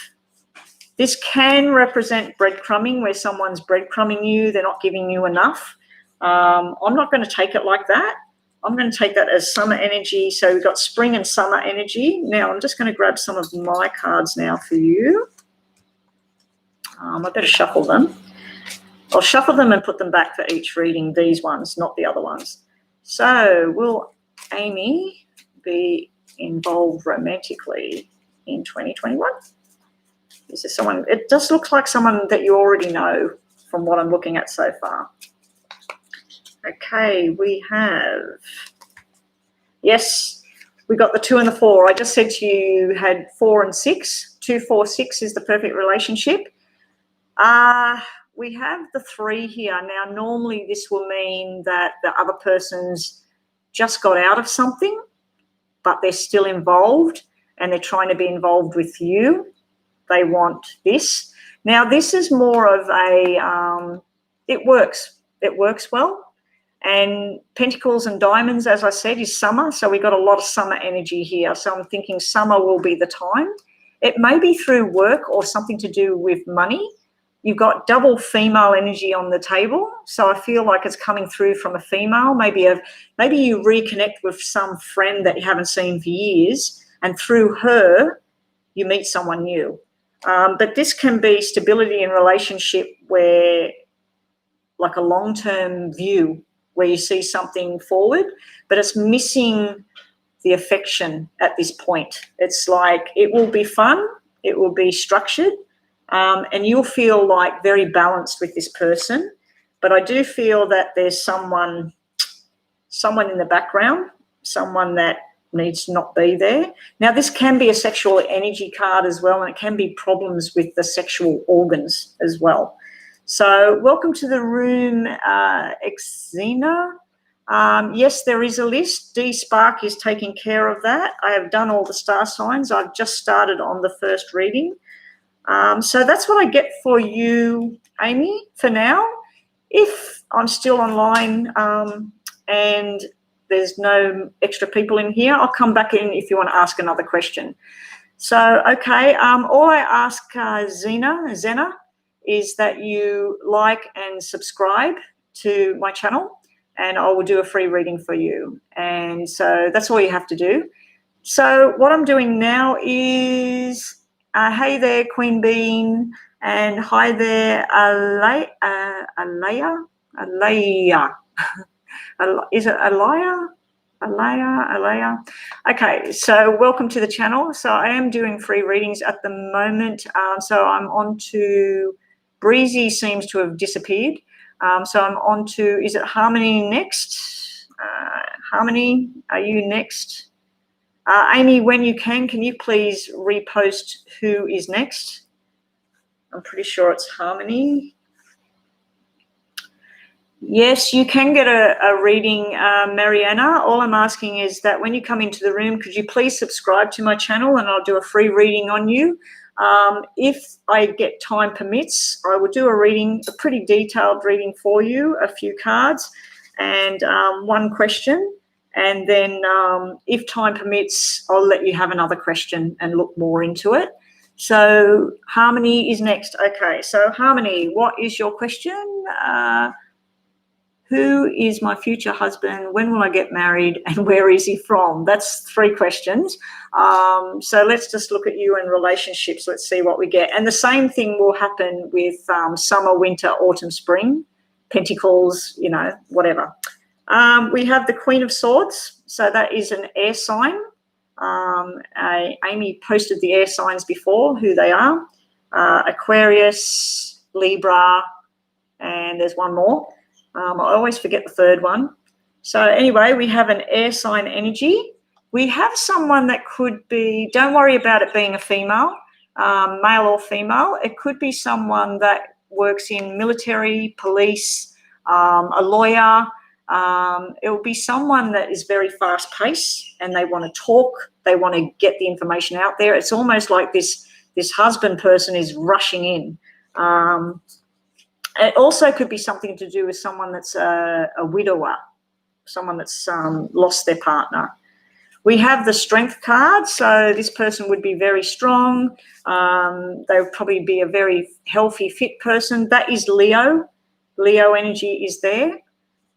this can represent breadcrumbing, where someone's breadcrumbing you. They're not giving you enough. I'm not going to take it like that. I'm going to take that as summer energy. So we've got spring and summer energy. Now I'm just going to grab some of my cards now for you. I better shuffle them. I'll shuffle them and put them back for each reading, these ones, not the other ones. So will Amy be involved romantically in 2021? Is there someone? It does look like someone that you already know from what I'm looking at so far. Okay, we have, yes, we got the 2 and the 4. I just said to you had 4 and 6. 2, 4, 6 is the perfect relationship. We have the 3 here. Now, normally this will mean that the other person's just got out of something, but they're still involved and they're trying to be involved with you. They want this. Now, this is more of a, it works. It works well. And pentacles and diamonds, as I said, is summer. So we got a lot of summer energy here. So I'm thinking summer will be the time. It may be through work or something to do with money. You've got double female energy on the table. So I feel like it's coming through from a female. Maybe you reconnect with some friend that you haven't seen for years, and through her, you meet someone new. But this can be stability in relationship where like a long-term view where you see something forward, but it's missing the affection at this point. It's like it will be fun, it will be structured, and you'll feel like very balanced with this person. But I do feel that there's someone in the background, someone that needs to not be there. Now, this can be a sexual energy card as well, and it can be problems with the sexual organs as well. So welcome to the room, Xena. Yes, there is a list. D Spark is taking care of that. I have done all the star signs. I've just started on the first reading. So that's what I get for you, Amy, for now. If I'm still online and there's no extra people in here, I'll come back in if you want to ask another question. So, okay, all I ask Zena, is that you like and subscribe to my channel, and I will do a free reading for you. And so that's all you have to do. So what I'm doing now is, hey there, Queen Bean, and hi there, Alaya. Is it Alaya? Alaya. Okay, so welcome to the channel. So I am doing free readings at the moment. So I'm on to Breezy seems to have disappeared. So I'm on to, is it Harmony next? Harmony, are you next? Amy, when you can you please repost who is next? I'm pretty sure it's Harmony. Yes, you can get a reading, Mariana. All I'm asking is that when you come into the room, could you please subscribe to my channel and I'll do a free reading on you. If I get time permits, I will do a reading, a pretty detailed reading for you, a few cards and one question. And then if time permits, I'll let you have another question and look more into it. So Harmony is next. Okay, so Harmony, what is your question? Who is my future husband? When will I get married? And where is he from? That's 3 questions. So let's just look at you and relationships. Let's see what we get. And the same thing will happen with summer, winter, autumn, spring, pentacles, you know, whatever. We have the Queen of Swords. So that is an air sign. Amy posted the air signs before, who they are. Aquarius, Libra, and there's one more. I always forget the 3rd one. So anyway, we have an air sign energy. We have someone that could be, don't worry about it being a female, male or female. It could be someone that works in military, police, a lawyer. It will be someone that is very fast paced and they want to talk. They want to get the information out there. It's almost like this husband person is rushing in. It also could be something to do with someone that's a widower, someone that's lost their partner. We have the Strength card, so this person would be very strong. They would probably be a very healthy, fit person. That is Leo. Leo energy is there.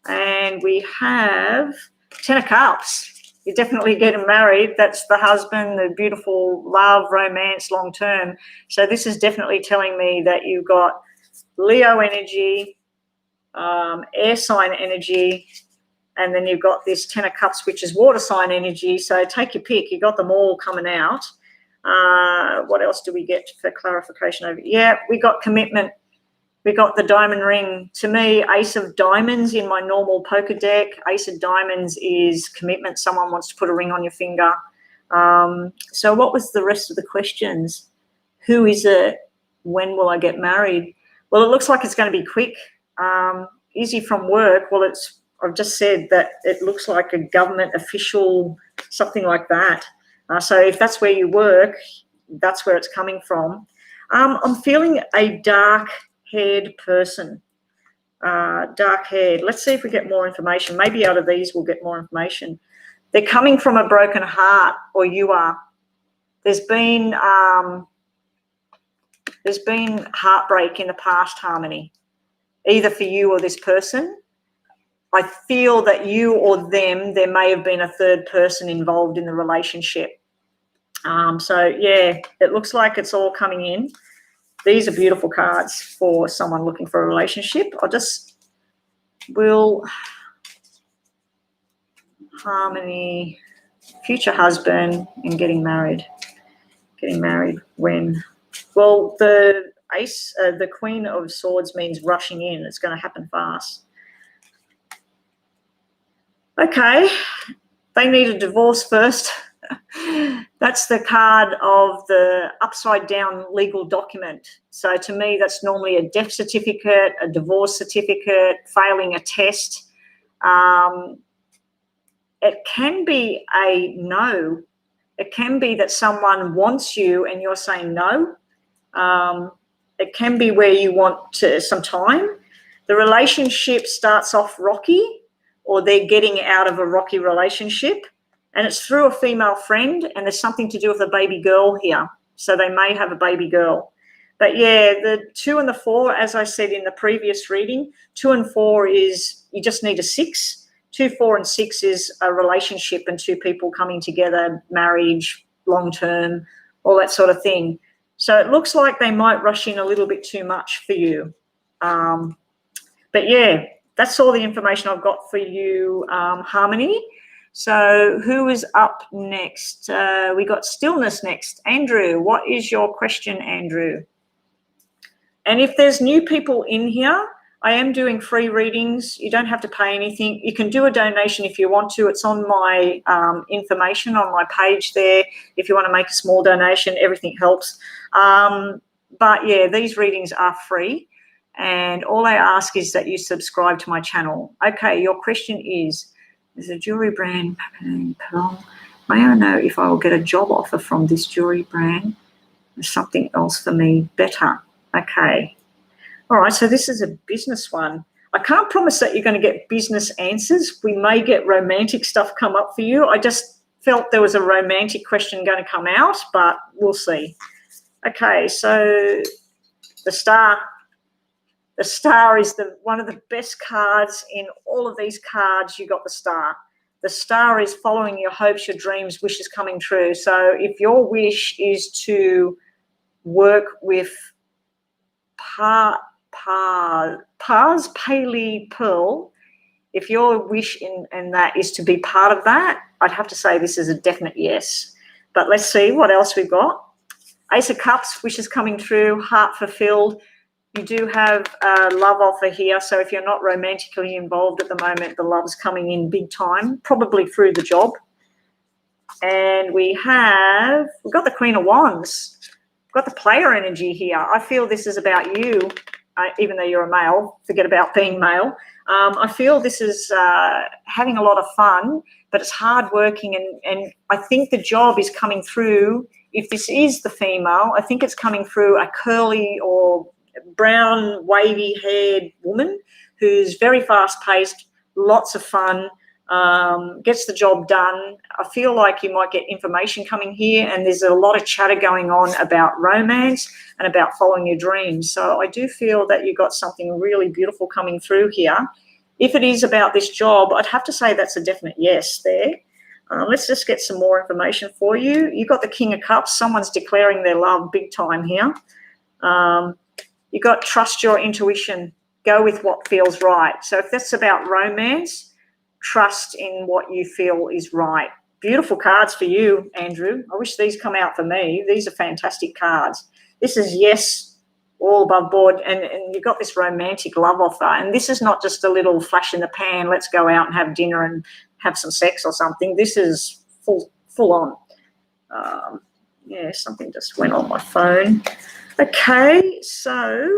And we have 10 of Cups. You're definitely getting married. That's the husband, the beautiful love, romance, long term. So this is definitely telling me that you've got Leo energy, air sign energy, and then you've got this 10 of Cups, which is water sign energy. So take your pick. You got them all coming out. What else do we get for clarification over? Yeah, we got commitment. We got the diamond ring. To me, Ace of Diamonds in my normal poker deck. Ace of Diamonds is commitment. Someone wants to put a ring on your finger. So what was the rest of the questions? Who is it? When will I get married? Well, it looks like it's going to be quick. Is he from work? Well, I've just said that it looks like a government official, something like that. So if that's where you work, that's where it's coming from. I'm feeling a dark-haired person. Dark-haired. Let's see if we get more information. Maybe out of these we'll get more information. They're coming from a broken heart, or you are. There's been heartbreak in the past, Harmony, either for you or this person. I feel that you or them, there may have been a 3rd person involved in the relationship. So, yeah, it looks like it's all coming in. These are beautiful cards for someone looking for a relationship. I'll just Will Harmony, future husband, and getting married. Getting married when? Well, the ace, the Queen of Swords means rushing in. It's going to happen fast. Okay, they need a divorce first. That's the card of the upside down legal document. So to me, that's normally a death certificate, a divorce certificate, failing a test. It can be a no. It can be that someone wants you and you're saying no. It can be where you want some time. The relationship starts off rocky, or they're getting out of a rocky relationship, and it's through a female friend, and there's something to do with a baby girl here. So they may have a baby girl. But yeah, the 2 and the 4, as I said in the previous reading, 2 and 4 is you just need a 6. 2, 4, and 6 is a relationship and 2 people coming together, marriage, long-term, all that sort of thing. So it looks like they might rush in a little bit too much for you. But yeah, that's all the information I've got for you, Harmony. So who is up next? We got Stillness next. Andrew, what is your question, Andrew? And if there's new people in here, I am doing free readings. You don't have to pay anything. You can do a donation if you want to. It's on my information on my page there. If you want to make a small donation, everything helps. But yeah, these readings are free. And all I ask is that you subscribe to my channel. Okay, your question is, there's a jewelry brand, Pearl. May I know if I will get a job offer from this jewelry brand? There's something else for me better. Okay. All right, so this is a business one. I can't promise that you're going to get business answers. We may get romantic stuff come up for you. I just felt there was a romantic question going to come out, but we'll see. Okay, so the Star. The Star is one of the best cards in all of these cards. You got the Star. The Star is following your hopes, your dreams, wishes coming true. So if your wish is to work with Pars Paley Pearl, if your wish in that is to be part of that, I'd have to say this is a definite yes. But let's see what else we've got. Ace of Cups, wishes coming true, heart fulfilled. You do have a love offer here, so if you're not romantically involved at the moment, the love's coming in big time, probably through the job. And we've got the Queen of Wands. We've got the player energy here. I feel this is about you, even though you're a male. Forget about being male. I feel this is having a lot of fun, but it's hardworking, and I think the job is coming through. If this is the female, I think it's coming through a curly or brown, wavy-haired woman who's very fast-paced, lots of fun, gets the job done. I feel like you might get information coming here, and there's a lot of chatter going on about romance and about following your dreams. So I do feel that you've got something really beautiful coming through here. If it is about this job, I'd have to say that's a definite yes there. Let's just get some more information for you. You've got the King of Cups. Someone's declaring their love big time here. You got trust your intuition, go with what feels right. So if that's about romance, trust in what you feel is right. Beautiful cards for you, Andrew. I wish these come out for me. These are fantastic cards. This is yes, all above board, and you've got this romantic love offer. And this is not just a little flash in the pan, let's go out and have dinner and have some sex or something. This is full on. Yeah, something just went on my phone. Okay, so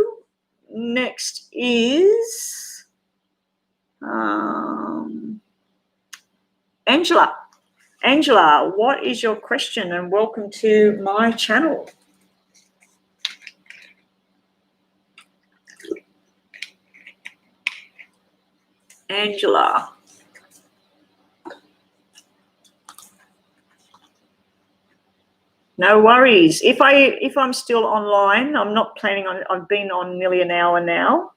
next is Angela. Angela, what is your question? And welcome to my channel. Angela. No worries. If I'm still online, I'm not planning on. I've been on nearly an hour now.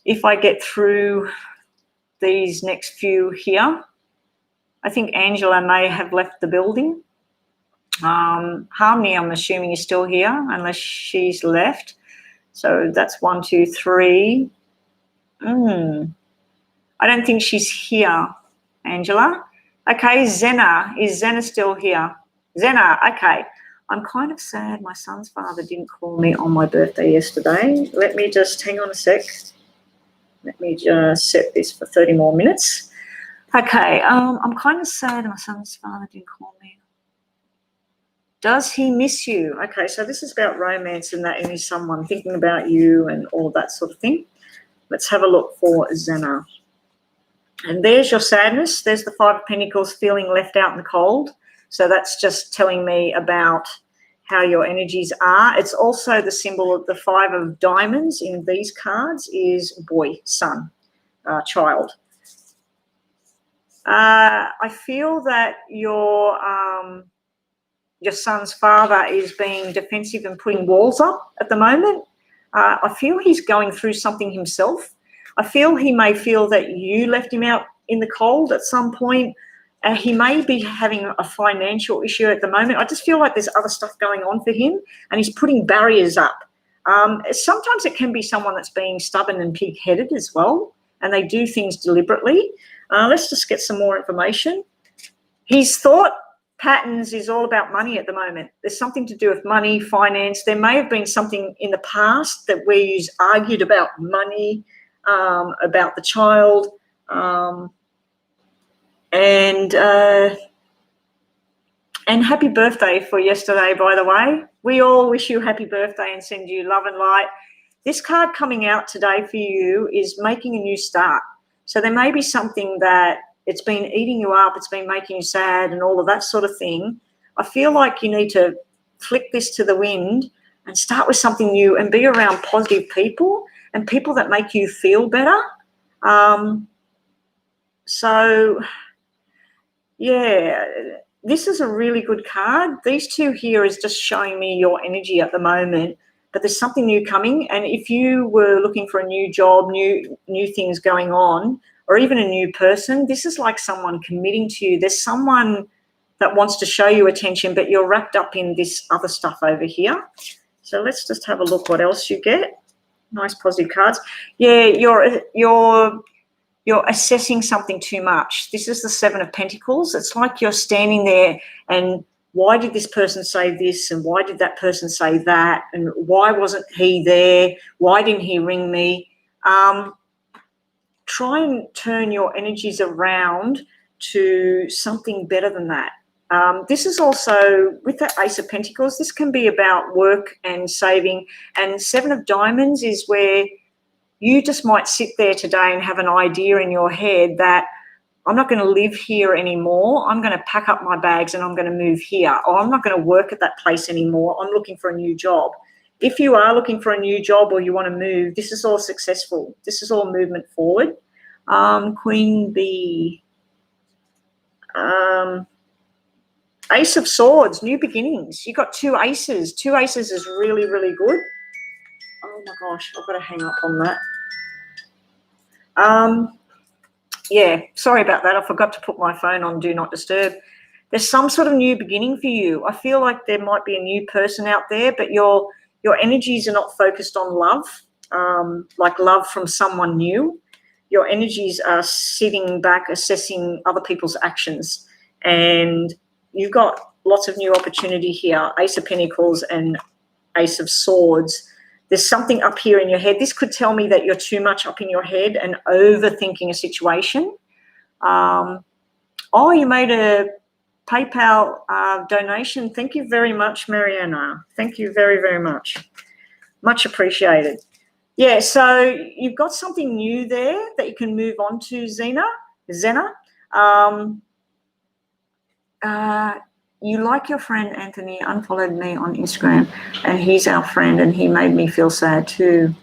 If I get through these next few here, I think Angela may have left the building. Harmony, I'm assuming, is still here unless she's left. So that's 1, 2, 3. I don't think she's here, Angela. Okay, Zena. Is Zena still here? Zena, okay. I'm kind of sad my son's father didn't call me on my birthday yesterday. Let me just hang on a sec. Let me just set this for 30 more minutes. Okay, I'm kind of sad my son's father didn't call me. Does he miss you? Okay, so this is about romance and that, and is someone thinking about you and all that sort of thing. Let's have a look for Zena. And there's your sadness. There's the Five of Pentacles, feeling left out in the cold. So that's just telling me about how your energies are. It's also the symbol of the Five of Diamonds in these cards is boy, son, child. I feel that your son's father is being defensive and putting walls up at the moment. I feel he's going through something himself. I feel he may feel that you left him out in the cold at some point. He may be having a financial issue at the moment. I just feel like there's other stuff going on for him, and he's putting barriers up. Sometimes it can be someone that's being stubborn and pig-headed as well, and they do things deliberately. Let's just get some more information. His thought patterns is all about money at the moment. There's something to do with money, finance. There may have been something in the past that where you argued about money, about the child, and happy birthday for yesterday, by the way. We all wish you happy birthday and send you love and light. This card coming out today for you is making a new start. So there may be something that it's been eating you up, it's been making you sad and all of that sort of thing. I feel like you need to flick this to the wind and start with something new and be around positive people and people that make you feel better. So, yeah, this is a really good card. These two here is just showing me your energy at the moment, but there's something new coming. And if you were looking for a new job, new things going on, or even a new person, this is like someone committing to you. There's someone that wants to show you attention, but you're wrapped up in this other stuff over here. So let's just have a look what else you get. Nice positive cards. Yeah, you're assessing something too much. This is the Seven of Pentacles. It's like you're standing there and why did this person say this and why did that person say that and why wasn't he there? Why didn't he ring me? Try and turn your energies around to something better than that. This is also, with that Ace of Pentacles, this can be about work and saving. And Seven of Diamonds is where you just might sit there today and have an idea in your head that I'm not going to live here anymore. I'm going to pack up my bags and I'm going to move here. Or I'm not going to work at that place anymore. I'm looking for a new job. If you are looking for a new job or you want to move, this is all successful. This is all movement forward. Queen Bee. Ace of Swords, new beginnings. You got two aces. Two aces is really, really good. Oh my gosh, I've got to hang up on that. Yeah, sorry about that. I forgot to put my phone on Do Not Disturb. There's some sort of new beginning for you. I feel like there might be a new person out there, but your energies are not focused on love, like love from someone new. Your energies are sitting back, assessing other people's actions. And you've got lots of new opportunity here, Ace of Pentacles and Ace of Swords. There's something up here in your head. This could tell me that you're too much up in your head and overthinking a situation. You made a PayPal donation. Thank you very much, Mariana. Thank you very, very much. Much appreciated. Yeah, so you've got something new there that you can move on to, Zena. You like your friend Anthony unfollowed me on Instagram and he's our friend and he made me feel sad too.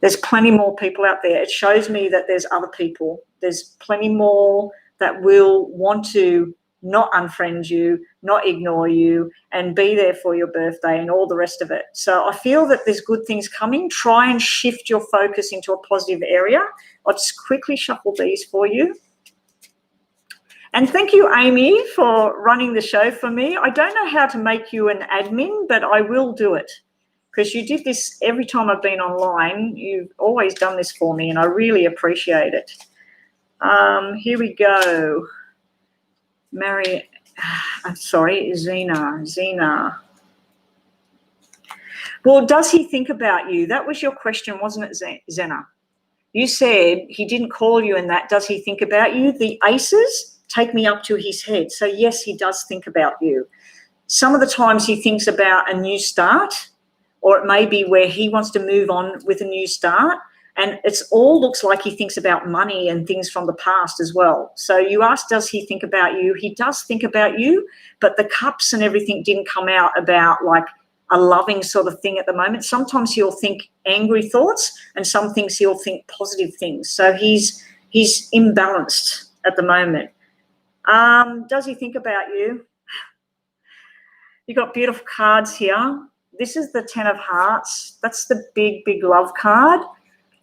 There's plenty more people out there. It shows me that there's other people. There's plenty more that will want to not unfriend you, not ignore you, and be there for your birthday and all the rest of it. So I feel that there's good things coming. Try and shift your focus into a positive area. I'll just quickly shuffle these for you. And thank you, Amy, for running the show for me. I don't know how to make you an admin, but I will do it. because you did this every time I've been online. You've always done this for me, and I really appreciate it. Here we go. Zena. Well, does he think about you? That was your question, wasn't it, Zena? You said he didn't call you, and that, does he think about you? The aces take me up to his head. So, yes, he does think about you. Some of the times he thinks about a new start, or it may be where he wants to move on with a new start. And it's all looks like he thinks about money and things from the past as well. So you asked, does he think about you? He does think about you, but the cups and everything didn't come out about like a loving sort of thing at the moment. Sometimes he'll think angry thoughts, and some things he'll think positive things. So he's imbalanced at the moment. Does he think about you? You've got beautiful cards here. This is the 10 of Hearts. That's the big, big love card.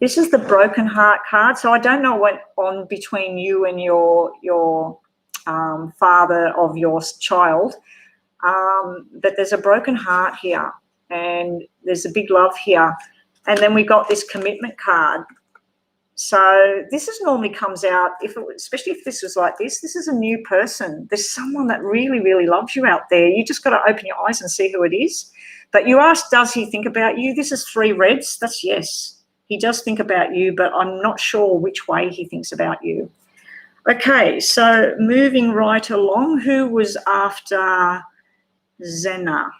This is the broken heart card. So I don't know what on between you and your father of your child, but there's a broken heart here, and there's a big love here. And then we got this commitment card. So this is normally comes out, especially if this was like this. This is a new person. There's someone that really, really loves you out there. You just got to open your eyes and see who it is. But you asked, does he think about you? This is 3 reds. That's yes. He does think about you, but I'm not sure which way he thinks about you. Okay, so moving right along, who was after Zena?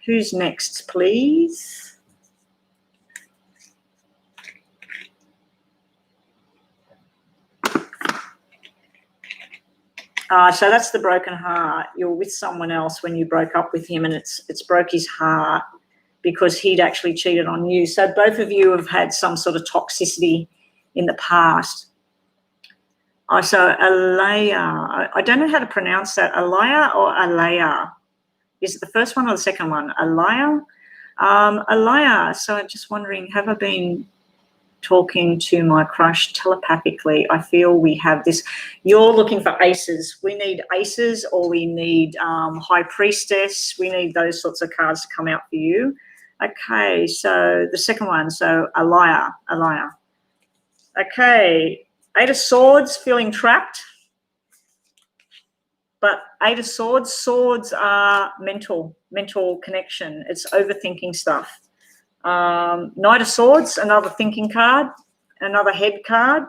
Who's next, please? So that's the broken heart. You're with someone else when you broke up with him, and it's broke his heart because he'd actually cheated on you. So both of you have had some sort of toxicity in the past. So Alaya, I don't know how to pronounce that. Alaya or Alaya? Is it the first one or the second one? Alaya? Alaya, so I'm just wondering, have I been talking to my crush telepathically? I feel we have this. You're looking for aces. We need aces, or we need High Priestess. We need those sorts of cards to come out for you. Okay, so the second one, so Alaya. Okay, 8 of Swords, feeling trapped. But 8 of Swords are mental connection. It's overthinking stuff. Knight of Swords, another thinking card, another head card.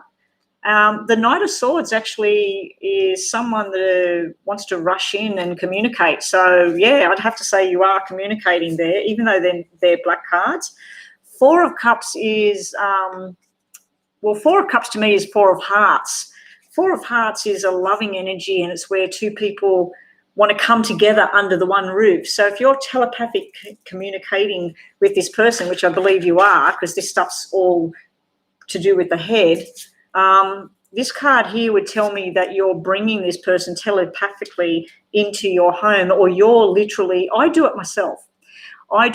The Knight of Swords actually is someone that wants to rush in and communicate. So, yeah, I'd have to say you are communicating there, even though they're black cards. 4 of Cups is, 4 of Cups to me is 4 of Hearts. 4 of Hearts is a loving energy, and it's where 2 people want to come together under the one roof. So if you're telepathic communicating with this person, which I believe you are, because this stuff's all to do with the head, this card here would tell me that you're bringing this person telepathically into your home, or you're literally, I do it myself. A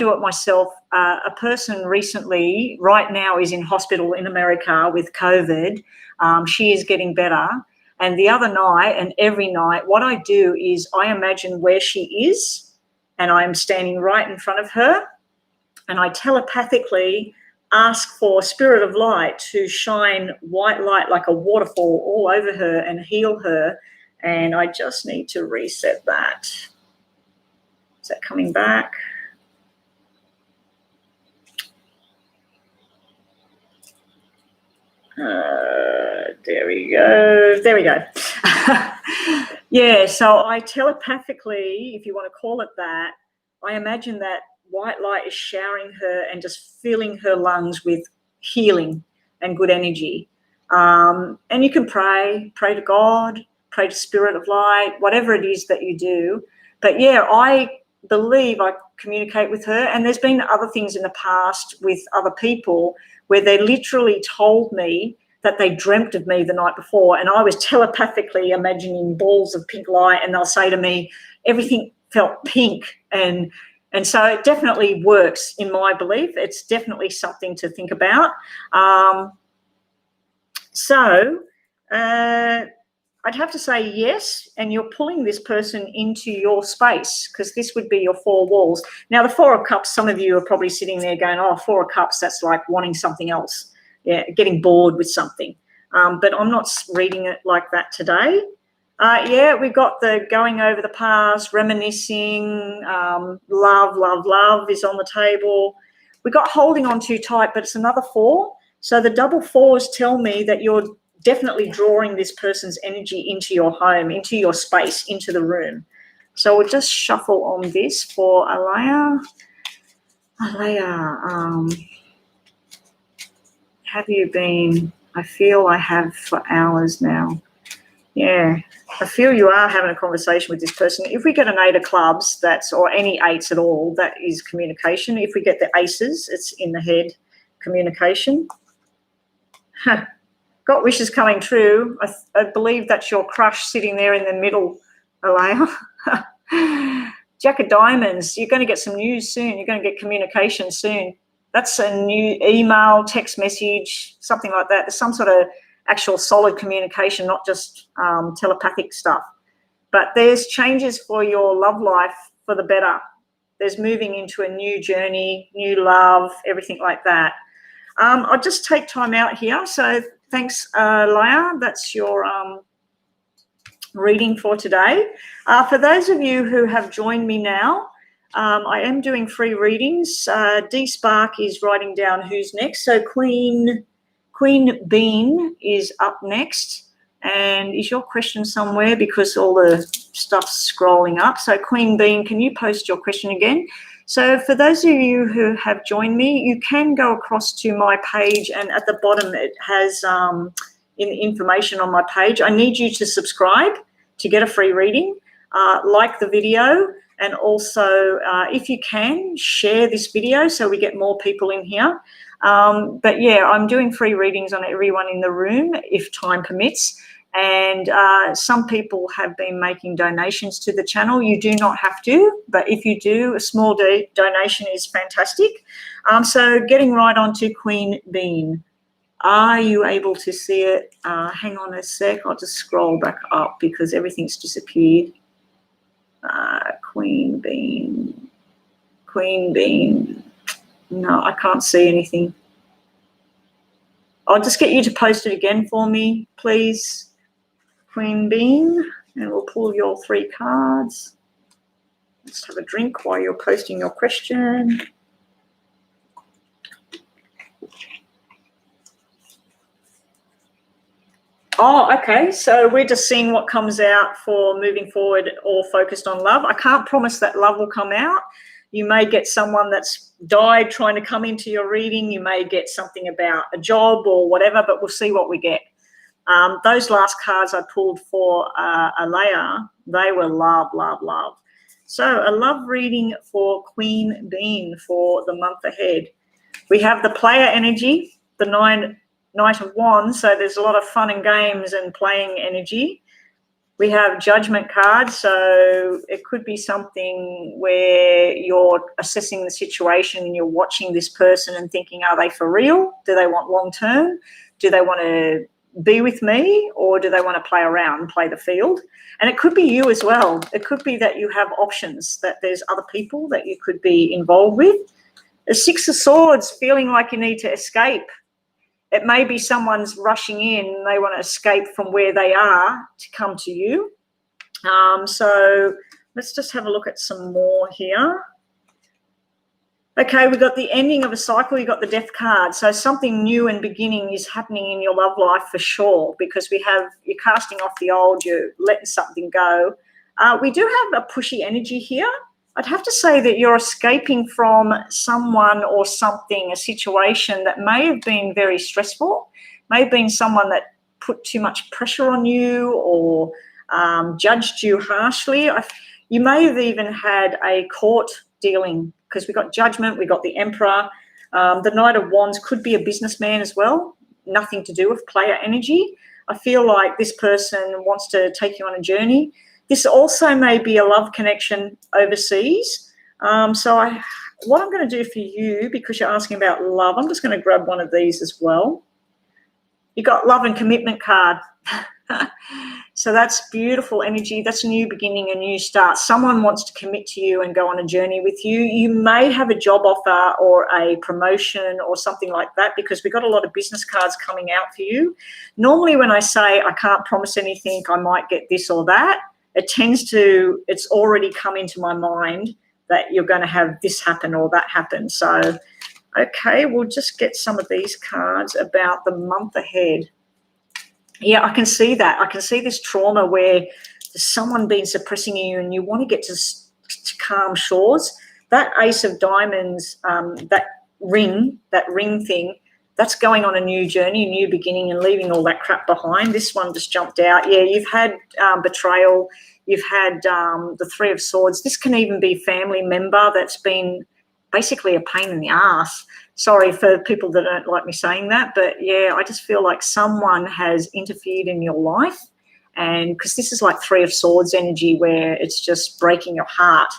person recently, right now, is in hospital in America with COVID. She is getting better. And the other night and every night, what I do is I imagine where she is, and I'm standing right in front of her, and I telepathically ask for Spirit of Light to shine white light like a waterfall all over her and heal her. And I just need to reset that. Is that coming back? There we go. Yeah, so I telepathically, if you want to call it that, I imagine that white light is showering her and just filling her lungs with healing and good energy. And you can pray to God, pray to Spirit of Light, whatever it is that you do. But yeah, I believe I communicate with her. And there's been other things in the past with other people where they literally told me that they dreamt of me the night before, and I was telepathically imagining balls of pink light, and they'll say to me, everything felt pink. And so it definitely works in my belief. It's definitely something to think about. I'd have to say yes, and you're pulling this person into your space because this would be your four walls. Now, the Four of Cups, some of you are probably sitting there going, oh, Four of Cups, that's like wanting something else, yeah, getting bored with something. But I'm not reading it like that today. Yeah, we got the going over the past, reminiscing, love is on the table. We got holding on too tight, but it's another four. So the double fours tell me that you're definitely drawing this person's energy into your home, into your space, into the room. So we'll just shuffle on this for Alaya. Alaya, have you been? I feel I have for hours now. Yeah, I feel you are having a conversation with this person. If we get an 8 of clubs, or any 8s at all, that is communication. If we get the aces, it's in the head, communication. Got wishes coming true. I believe that's your crush sitting there in the middle, Alaya. Jack of Diamonds, you're going to get some news soon. You're going to get communication soon. That's a new email, text message, something like that. There's some sort of actual solid communication, not just telepathic stuff. But there's changes for your love life for the better. There's moving into a new journey, new love, everything like that. I'll just take time out here. So thanks, Leah. That's your reading for today. For those of you who have joined me now, I am doing free readings. D Spark is writing down who's next. So Queen Bean is up next. And is your question somewhere because all the stuff's scrolling up? So Queen Bean, can you post your question again? So for those of you who have joined me, you can go across to my page, and at the bottom it has in information on my page. I need you to subscribe to get a free reading, like the video, and also if you can, share this video so we get more people in here. But yeah, I'm doing free readings on everyone in the room if time permits. And some people have been making donations to the channel. You do not have to, but if you do, a small donation is fantastic. So getting right on to Queen Bean. Are you able to see it? Hang on a sec. I'll just scroll back up because everything's disappeared. Queen Bean. Queen Bean. No, I can't see anything. I'll just get you to post it again for me, please. Queen Bean, and we'll pull your 3 cards. Let's have a drink while you're posting your question. Oh, okay. So we're just seeing what comes out for moving forward or focused on love. I can't promise that love will come out. You may get someone that's died trying to come into your reading. You may get something about a job or whatever, but we'll see what we get. Those last cards I pulled for Alaya, they were love, love, love. So a love reading for Queen Bean for the month ahead. We have the player energy, the Knight of Wands, so there's a lot of fun and games and playing energy. We have Judgment cards, so it could be something where you're assessing the situation and you're watching this person and thinking, are they for real? Do they want long term? Do they want to be with me, or do they want to play around and play the field? And it could be you as well. It could be that you have options, that there's other people that you could be involved with. The 6 of Swords, feeling like you need to escape. It may be someone's rushing in, they want to escape from where they are to come to you. So let's just have a look at some more here. Okay, we've got the ending of a cycle. You've got the Death card. So something new and beginning is happening in your love life for sure, because you're casting off the old, you're letting something go. We do have a pushy energy here. I'd have to say that you're escaping from someone or something, a situation that may have been very stressful, may have been someone that put too much pressure on you or judged you harshly. You may have even had a court dealing, because we got Judgment, we got the Emperor. The Knight of Wands could be a businessman as well, nothing to do with player energy. I feel like this person wants to take you on a journey. This also may be a love connection overseas. What I'm going to do for you, because you're asking about love, I'm just going to grab one of these as well. You got Love and Commitment card. So that's beautiful energy. That's a new beginning, a new start. Someone wants to commit to you and go on a journey with you. You may have a job offer or a promotion or something like that, because we've got a lot of business cards coming out for you. Normally when I say I can't promise anything, I might get this or that, it's already come into my mind that you're going to have this happen or that happen. So, okay, we'll just get some of these cards about the month ahead. Yeah, I can see that. I can see this trauma where there's someone been suppressing you and you want to get to calm shores. That Ace of Diamonds, that ring thing, that's going on a new journey, a new beginning, and leaving all that crap behind. This one just jumped out. Yeah, you've had betrayal. You've had the Three of Swords. This can even be a family member that's been basically a pain in the ass. Sorry for people that don't like me saying that, but yeah, I just feel like someone has interfered in your life, and because this is like Three of Swords energy where it's just breaking your heart.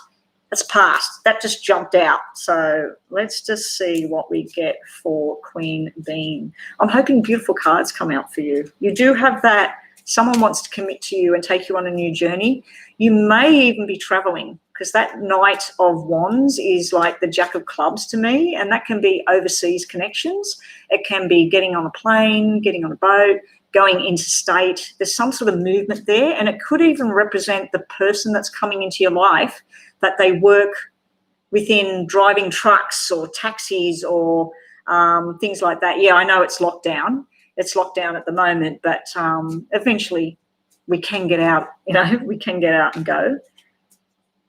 That's past. That just jumped out. So let's just see what we get for Queen Bean. I'm hoping beautiful cards come out for you. You do have that. Someone wants to commit to you and take you on a new journey. You may even be traveling, because that Knight of Wands is like the Jack of Clubs to me, and that can be overseas connections. It can be getting on a plane, getting on a boat, going interstate. There's some sort of movement there, and it could even represent the person that's coming into your life, that they work within driving trucks or taxis or things like that. Yeah, I know it's locked down. It's locked down at the moment, but eventually we can get out, we can get out and go.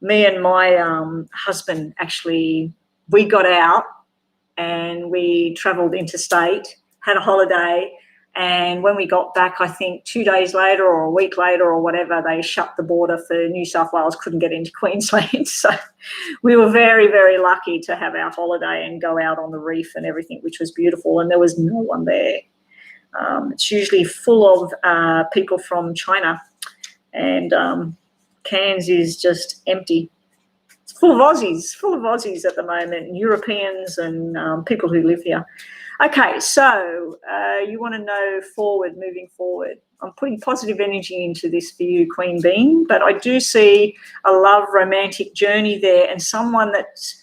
Me and my husband, actually, we got out and we travelled interstate, had a holiday, and when we got back, I think 2 days later or a week later or whatever, they shut the border for New South Wales, couldn't get into Queensland. So we were very, very lucky to have our holiday and go out on the reef and everything, which was beautiful, and there was no one there. It's usually full of people from China, and Cairns is just empty. It's full of Aussies at the moment, and Europeans and people who live here. Okay, so you want to know moving forward. I'm putting positive energy into this for you, Queen Bean, but I do see a love romantic journey there, and someone that's,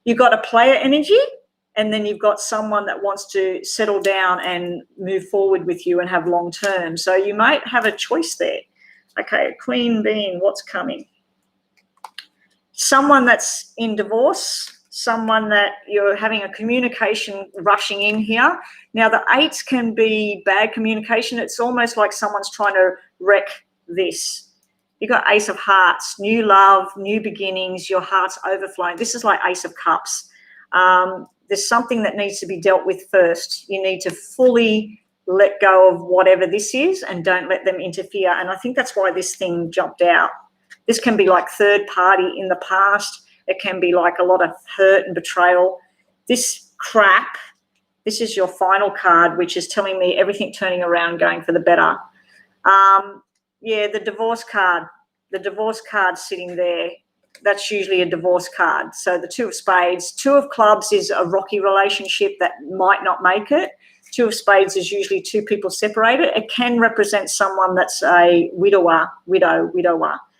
you've got a player energy, and then you've got someone that wants to settle down and move forward with you and have long term. So you might have a choice there. Okay, Queen Bean, what's coming? Someone that's in divorce, someone that you're having a communication rushing in here. Now, the eights can be bad communication. It's almost like someone's trying to wreck this. You've got Ace of Hearts, new love, new beginnings, your heart's overflowing. This is like Ace of Cups. There's something that needs to be dealt with first. You need to fully let go of whatever this is and don't let them interfere. And I think that's why this thing jumped out. This can be like third party in the past. It can be like a lot of hurt and betrayal. This crap, this is your final card, which is telling me everything turning around, going for the better. Yeah, the divorce card sitting there, that's usually a divorce card. So the Two of Spades, Two of Clubs is a rocky relationship that might not make it. Two of Spades is usually two people separated. It can represent someone that's a widower,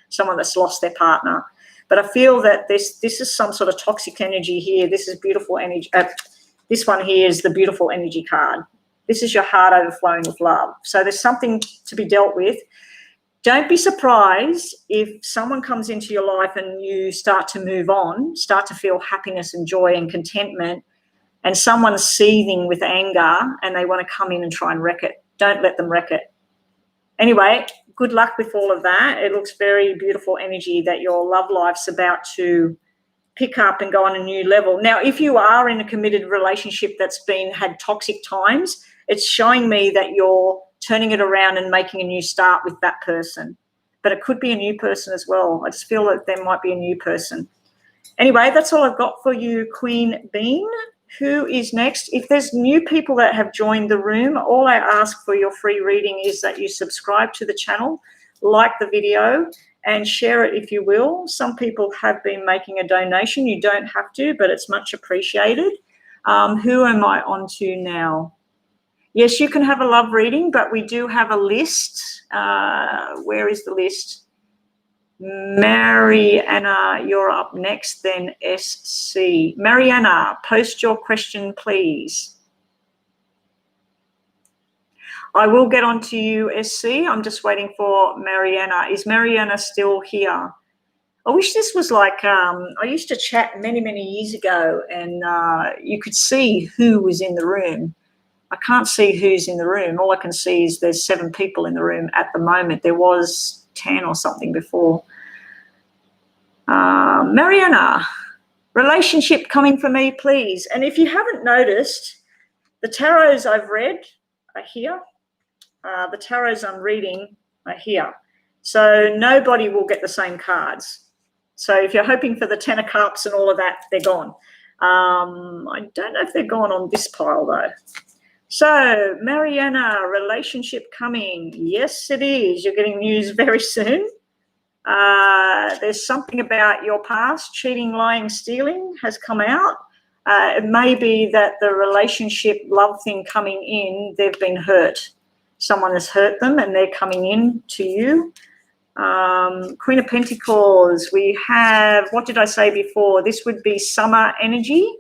someone that's lost their partner. But I feel that this is some sort of toxic energy here. This is beautiful energy. This one here is the beautiful energy card. This is your heart overflowing with love. So there's something to be dealt with. Don't be surprised if someone comes into your life and you start to move on, start to feel happiness and joy and contentment, and someone's seething with anger and they want to come in and try and wreck it. Don't let them wreck it. Anyway, good luck with all of that. It looks very beautiful energy that your love life's about to pick up and go on a new level. Now, if you are in a committed relationship that's had toxic times, it's showing me that you're turning it around and making a new start with that person. But it could be a new person as well. I just feel that there might be a new person. Anyway, that's all I've got for you, Queen Bean. Who is next? If there's new people that have joined the room, all I ask for your free reading is that you subscribe to the channel, like the video, and share it if you will. Some people have been making a donation. You don't have to, but it's much appreciated. Who am I on to now? Yes, you can have a love reading, but we do have a list Where is the list? Mariana, you're up next, then SC. Mariana, post your question, please. I will get on to you, SC. I'm just waiting for Mariana. Is Mariana still here? I wish this was like, I used to chat many, many years ago, and you could see who was in the room. I can't see who's in the room. All I can see is there's 7 people in the room at the moment. There was 10 or something before. Mariana, relationship coming for me, please. And if you haven't noticed, the tarots I've read are here. The tarots I'm reading are here. So nobody will get the same cards. So if you're hoping for the 10 of cups and all of that, they're gone. I don't know if they're gone on this pile though. So Mariana, relationship coming. Yes, it is. You're getting news very soon. There's something about your past, cheating, lying, stealing has come out. It may be that the relationship love thing coming in, they've been hurt. Someone has hurt them and they're coming in to you. Queen of Pentacles, we have, what did I say before? This would be summer energy.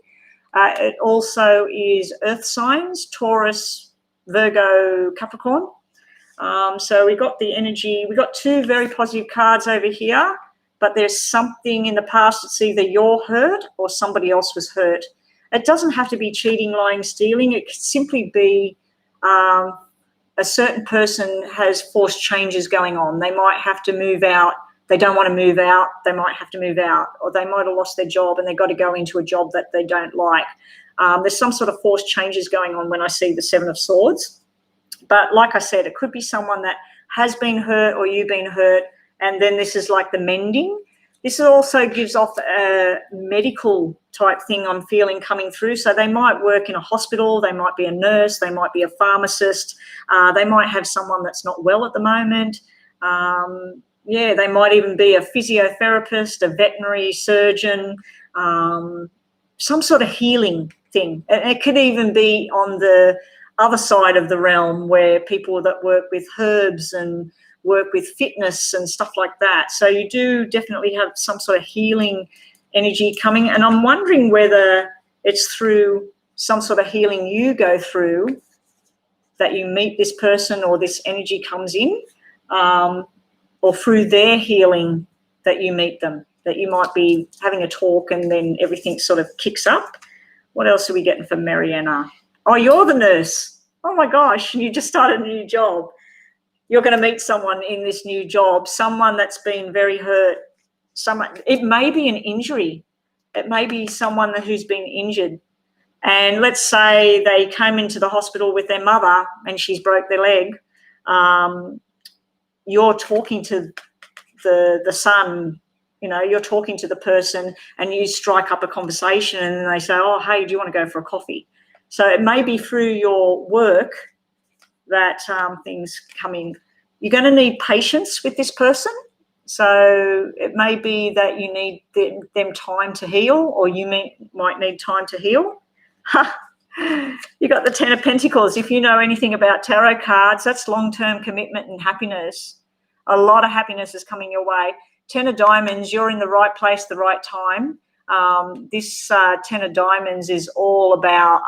It also is earth signs, Taurus, Virgo, Capricorn. So we got the energy. We got 2 very positive cards over here, but there's something in the past. It's either you're hurt or somebody else was hurt. It doesn't have to be cheating, lying, stealing. It could simply be a certain person has forced changes going on. They might have to move out. They don't want to move out. They might have to move out, or they might have lost their job and they've got to go into a job that they don't like. There's some sort of forced changes going on when I see the 7 of Swords. But like I said, it could be someone that has been hurt or you've been hurt, and then this is like the mending. This also gives off a medical type thing I'm feeling coming through. So they might work in a hospital, they might be a nurse, they might be a pharmacist, they might have someone that's not well at the moment. Yeah, they might even be a physiotherapist, a veterinary surgeon, some sort of healing thing. It could even be on the other side of the realm where people that work with herbs and work with fitness and stuff like that. So you do definitely have some sort of healing energy coming. And I'm wondering whether it's through some sort of healing you go through that you meet this person or this energy comes in, or through their healing that you meet them, that you might be having a talk and then everything sort of kicks up. What else are we getting for Mariana? Oh, you're the nurse. Oh, my gosh, you just started a new job. You're going to meet someone in this new job, someone that's been very hurt. It may be an injury. It may be someone who's been injured. And let's say they came into the hospital with their mother and she's broke their leg. You're talking to the son, you know, you're talking to the person and you strike up a conversation and then they say, oh, hey, do you want to go for a coffee? So it may be through your work that things come in. You're going to need patience with this person. So it may be that you need them time to heal, or you might need time to heal. You got the 10 of Pentacles. If you know anything about tarot cards, that's long-term commitment and happiness. A lot of happiness is coming your way. 10 of Diamonds, you're in the right place, the right time. This 10 of Diamonds is all about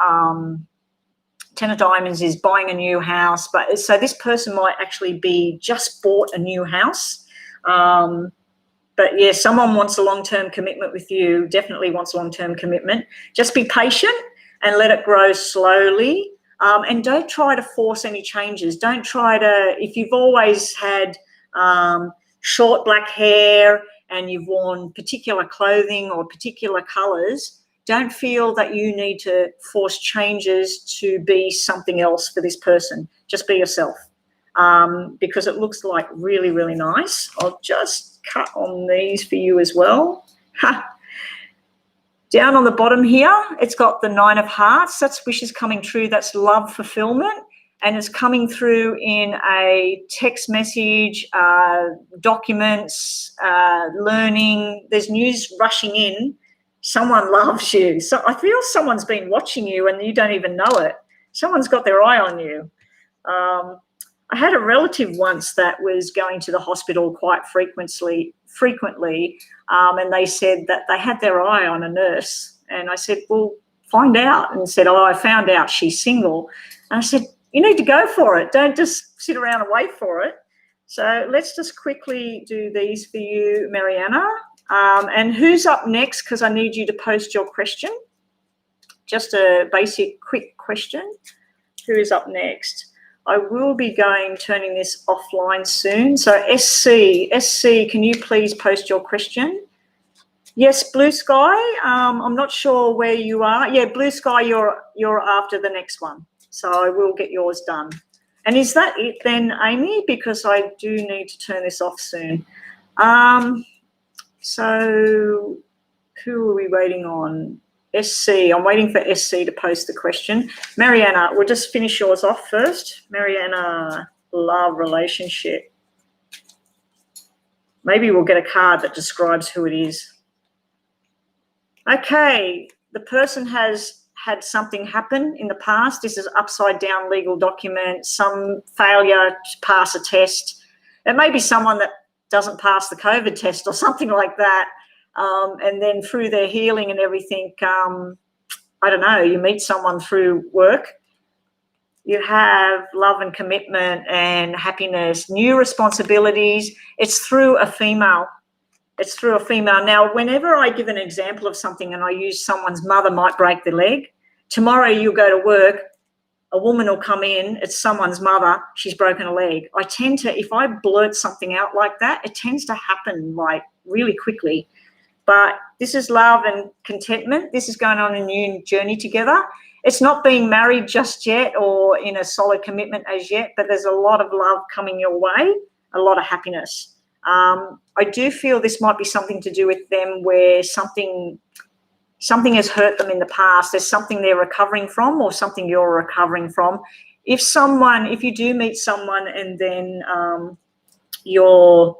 10 of Diamonds is buying a new house. But so this person might actually be just bought a new house. But yeah, someone wants a long-term commitment with you, definitely wants long-term commitment. Just be patient and let it grow slowly. And don't try to force any changes. Don't try to, if you've always had short black hair and you've worn particular clothing or particular colours, don't feel that you need to force changes to be something else for this person. Just be yourself, because it looks like really, really nice. I'll just cut on these for you as well. Down on the bottom here, it's got the 9 of Hearts. That's wishes coming true. That's love fulfillment. And it's coming through in a text message, documents, learning. There's news rushing in. Someone loves you. So I feel someone's been watching you and you don't even know it. Someone's got their eye on you. I had a relative once that was going to the hospital quite frequently, and they said that they had their eye on a nurse. And I said, well, find out. And said, oh, I found out she's single. And I said, you need to go for it. Don't just sit around and wait for it. So let's just quickly do these for you, Mariana. And who's up next? Because I need you to post your question. Just a basic, quick question. Who is up next? I will be turning this offline soon. So SC, can you please post your question? Yes, Blue Sky. I'm not sure where you are. Yeah, Blue Sky, you're after the next one. So I will get yours done. And is that it then, Amy? Because I do need to turn this off soon. So who are we waiting on? SC. I'm waiting for SC to post the question. Mariana, we'll just finish yours off first. Mariana, love, relationship. Maybe we'll get a card that describes who it is. Okay, the person has had something happen in the past. This is upside down legal document, some failure to pass a test. It may be someone that doesn't pass the COVID test or something like that. And then through their healing and everything, I don't know, you meet someone through work. You have love and commitment and happiness, new responsibilities. It's through a female. It's through a female. Now, whenever I give an example of something and I use someone's mother might break their leg, tomorrow you go to work, a woman will come in, it's someone's mother, she's broken a leg. I tend to, if I blurt something out like that, it tends to happen like really quickly. But this is love and contentment. This is going on a new journey together. It's not being married just yet or in a solid commitment as yet, but there's a lot of love coming your way, a lot of happiness. I do feel this might be something to do with them where something has hurt them in the past. There's something they're recovering from or something you're recovering from. If you do meet someone and then you're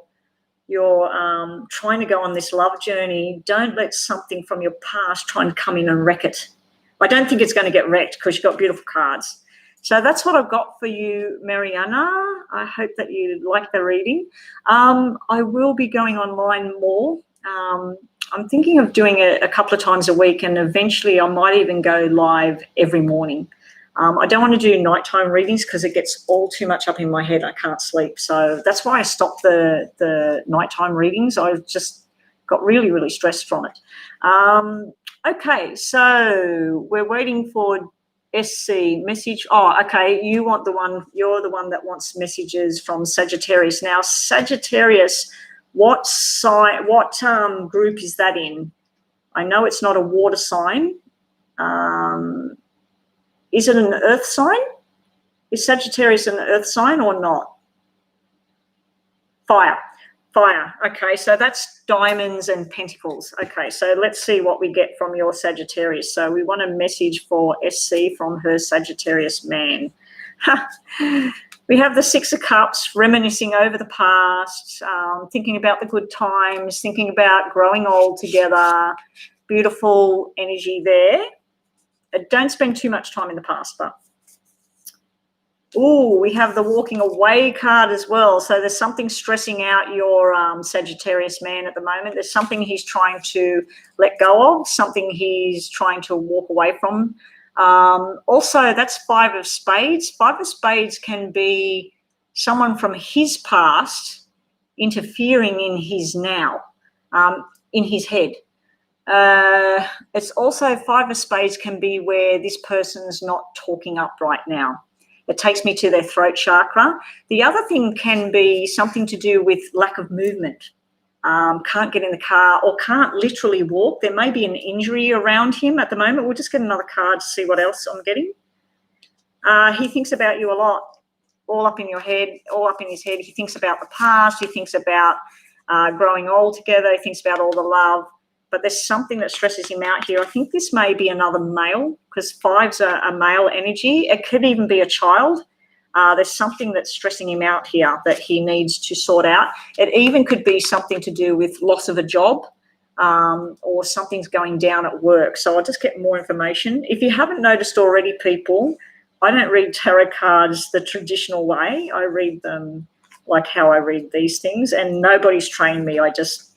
trying to go on this love journey, don't let something from your past try and come in and wreck it. I don't think it's going to get wrecked because you've got beautiful cards. So that's what I've got for you, Mariana. I hope that you like the reading. I will be going online more. I'm thinking of doing it a couple of times a week, and eventually I might even go live every morning. I don't want to do nighttime readings because it gets all too much up in my head. I can't sleep. So that's why I stopped the nighttime readings. I've just got really, really stressed from it. Okay, so we're waiting for SC message. Oh, okay, you're the one that wants messages from Sagittarius. Now, Sagittarius, what group is that in? I know it's not a water sign. Is it an earth sign? Is Sagittarius an earth sign or not? Fire. Okay, so that's diamonds and pentacles. Okay, so let's see what we get from your Sagittarius. So we want a message for SC from her Sagittarius man. We have the Six of Cups, reminiscing over the past, thinking about the good times, thinking about growing old together. Beautiful energy there. Don't spend too much time in the past, but we have the walking away card as well. So there's something stressing out your Sagittarius man at the moment. There's something he's trying to let go of, something he's trying to walk away from. Also, that's Five of Spades. Five of Spades can be someone from his past interfering in his now, in his head. It's also Five of Spades can be where this person's not talking up right now. It takes me to their throat chakra. The other thing can be something to do with lack of movement. Can't get in the car or can't literally walk. There may be an injury around him at the moment. We'll just get another card to see what else I'm getting. He thinks about you a lot, all up in your head, all up in his head. He thinks about the past. He thinks about growing old together. He thinks about all the love. But there's something that stresses him out here. I think this may be another male because fives are a male energy. It could even be a child. There's something that's stressing him out here that he needs to sort out. It even could be something to do with loss of a job or something's going down at work. So I'll just get more information. If you haven't noticed already, people, I don't read tarot cards the traditional way. I read them like how I read these things, and nobody's trained me. I just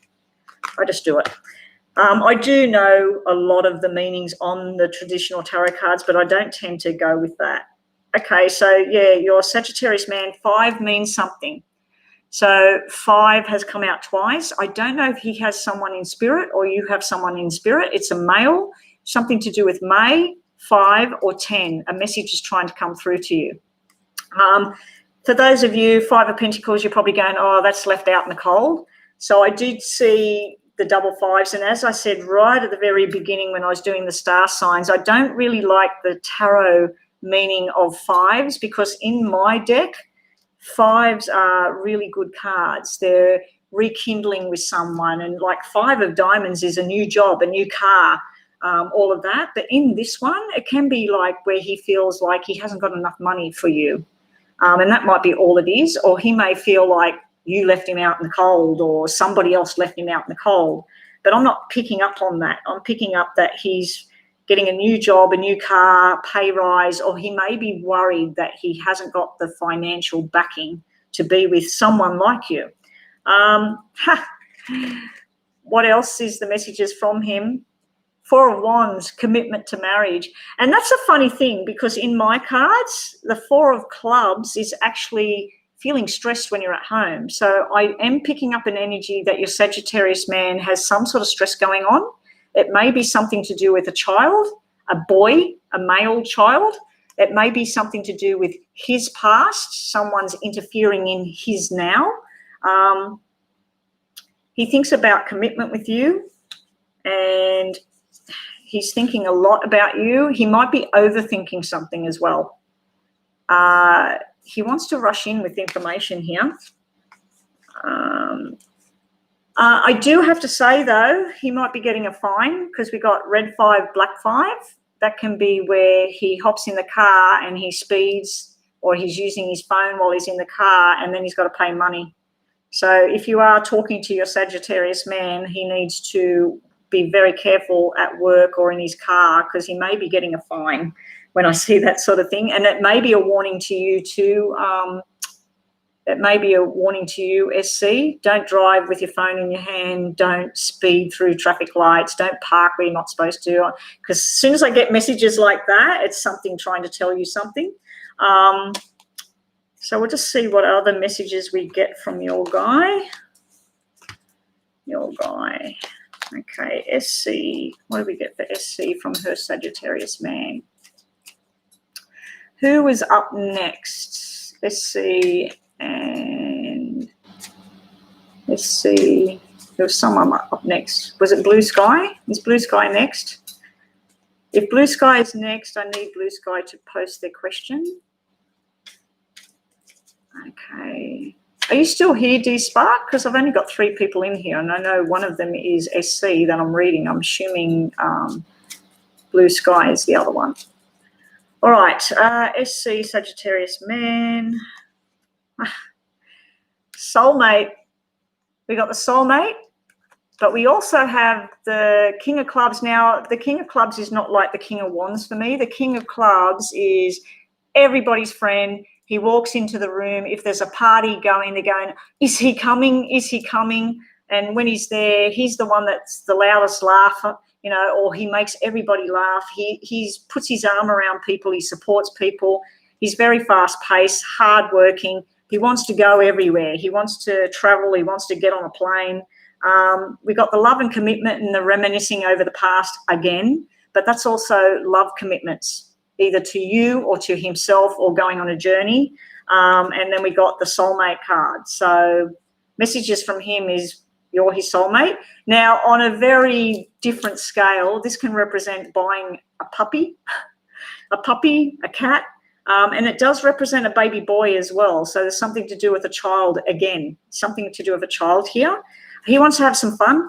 do it. I do know a lot of the meanings on the traditional tarot cards, but I don't tend to go with that. Okay, so yeah, your Sagittarius man, 5 means something. So 5 has come out twice. I don't know if he has someone in spirit or you have someone in spirit. It's a male, something to do with May, 5 or 10. A message is trying to come through to you. For those of you, 5 of Pentacles, you're probably going, oh, that's left out in the cold. So I did see the double 5s. And as I said right at the very beginning when I was doing the star signs, I don't really like the tarot meaning of 5s, because in my deck, 5s are really good cards. They're rekindling with someone, and like 5 of diamonds is a new job, a new car, all of that. But in this one, it can be like where he feels like he hasn't got enough money for you, and that might be all it is. Or he may feel like you left him out in the cold, or somebody else left him out in the cold. But I'm not picking up on that. I'm picking up that he's getting a new job, a new car, pay rise, or he may be worried that he hasn't got the financial backing to be with someone like you. What else is the messages from him? 4 of Wands, commitment to marriage. And that's a funny thing, because in my cards, the 4 of Clubs is actually feeling stressed when you're at home. So I am picking up an energy that your Sagittarius man has some sort of stress going on. It may be something to do with a child, a boy, a male child. It may be something to do with his past. Someone's interfering in his now. He thinks about commitment with you, and he's thinking a lot about you. He might be overthinking something as well. He wants to rush in with information here. I do have to say, though, he might be getting a fine, because we got red 5, black 5. That can be where he hops in the car and he speeds, or he's using his phone while he's in the car, and then he's got to pay money. So if you are talking to your Sagittarius man, he needs to be very careful at work or in his car, because he may be getting a fine when I see that sort of thing. And it may be a warning to you too. It may be a warning to you, SC. Don't drive with your phone in your hand. Don't speed through traffic lights. Don't park where you're not supposed to. Because as soon as I get messages like that, it's something trying to tell you something. So we'll just see what other messages we get from your guy. Your guy. Okay, SC. What do we get for SC from her Sagittarius man? Who is up next? SC. And let's see, there was someone up next. Was it Blue Sky? Is Blue Sky next? If Blue Sky is next, I need Blue Sky to post their question. Okay. Are you still here, D Spark? Because I've only got 3 people in here, and I know one of them is SC that I'm reading. I'm assuming Blue Sky is the other one. All right, SC, Sagittarius man. Soulmate. We got the soulmate, but we also have the King of Clubs. Now, the King of Clubs is not like the King of Wands for me. The King of Clubs is everybody's friend. He walks into the room. If there's a party going, they're going, is he coming? Is he coming? And when he's there, he's the one that's the loudest laugher, you know, or he makes everybody laugh. He puts his arm around people. He supports people. He's very fast-paced, hard-working. He wants to go everywhere. He wants to travel. He wants to get on a plane. We got the love and commitment and the reminiscing over the past again, but that's also love commitments, either to you or to himself, or going on a journey. And then we got the soulmate card. So messages from him is you're his soulmate. Now, on a very different scale, this can represent buying a puppy, a cat, and it does represent a baby boy as well. So there's something to do with a child again, something to do with a child here. He wants to have some fun.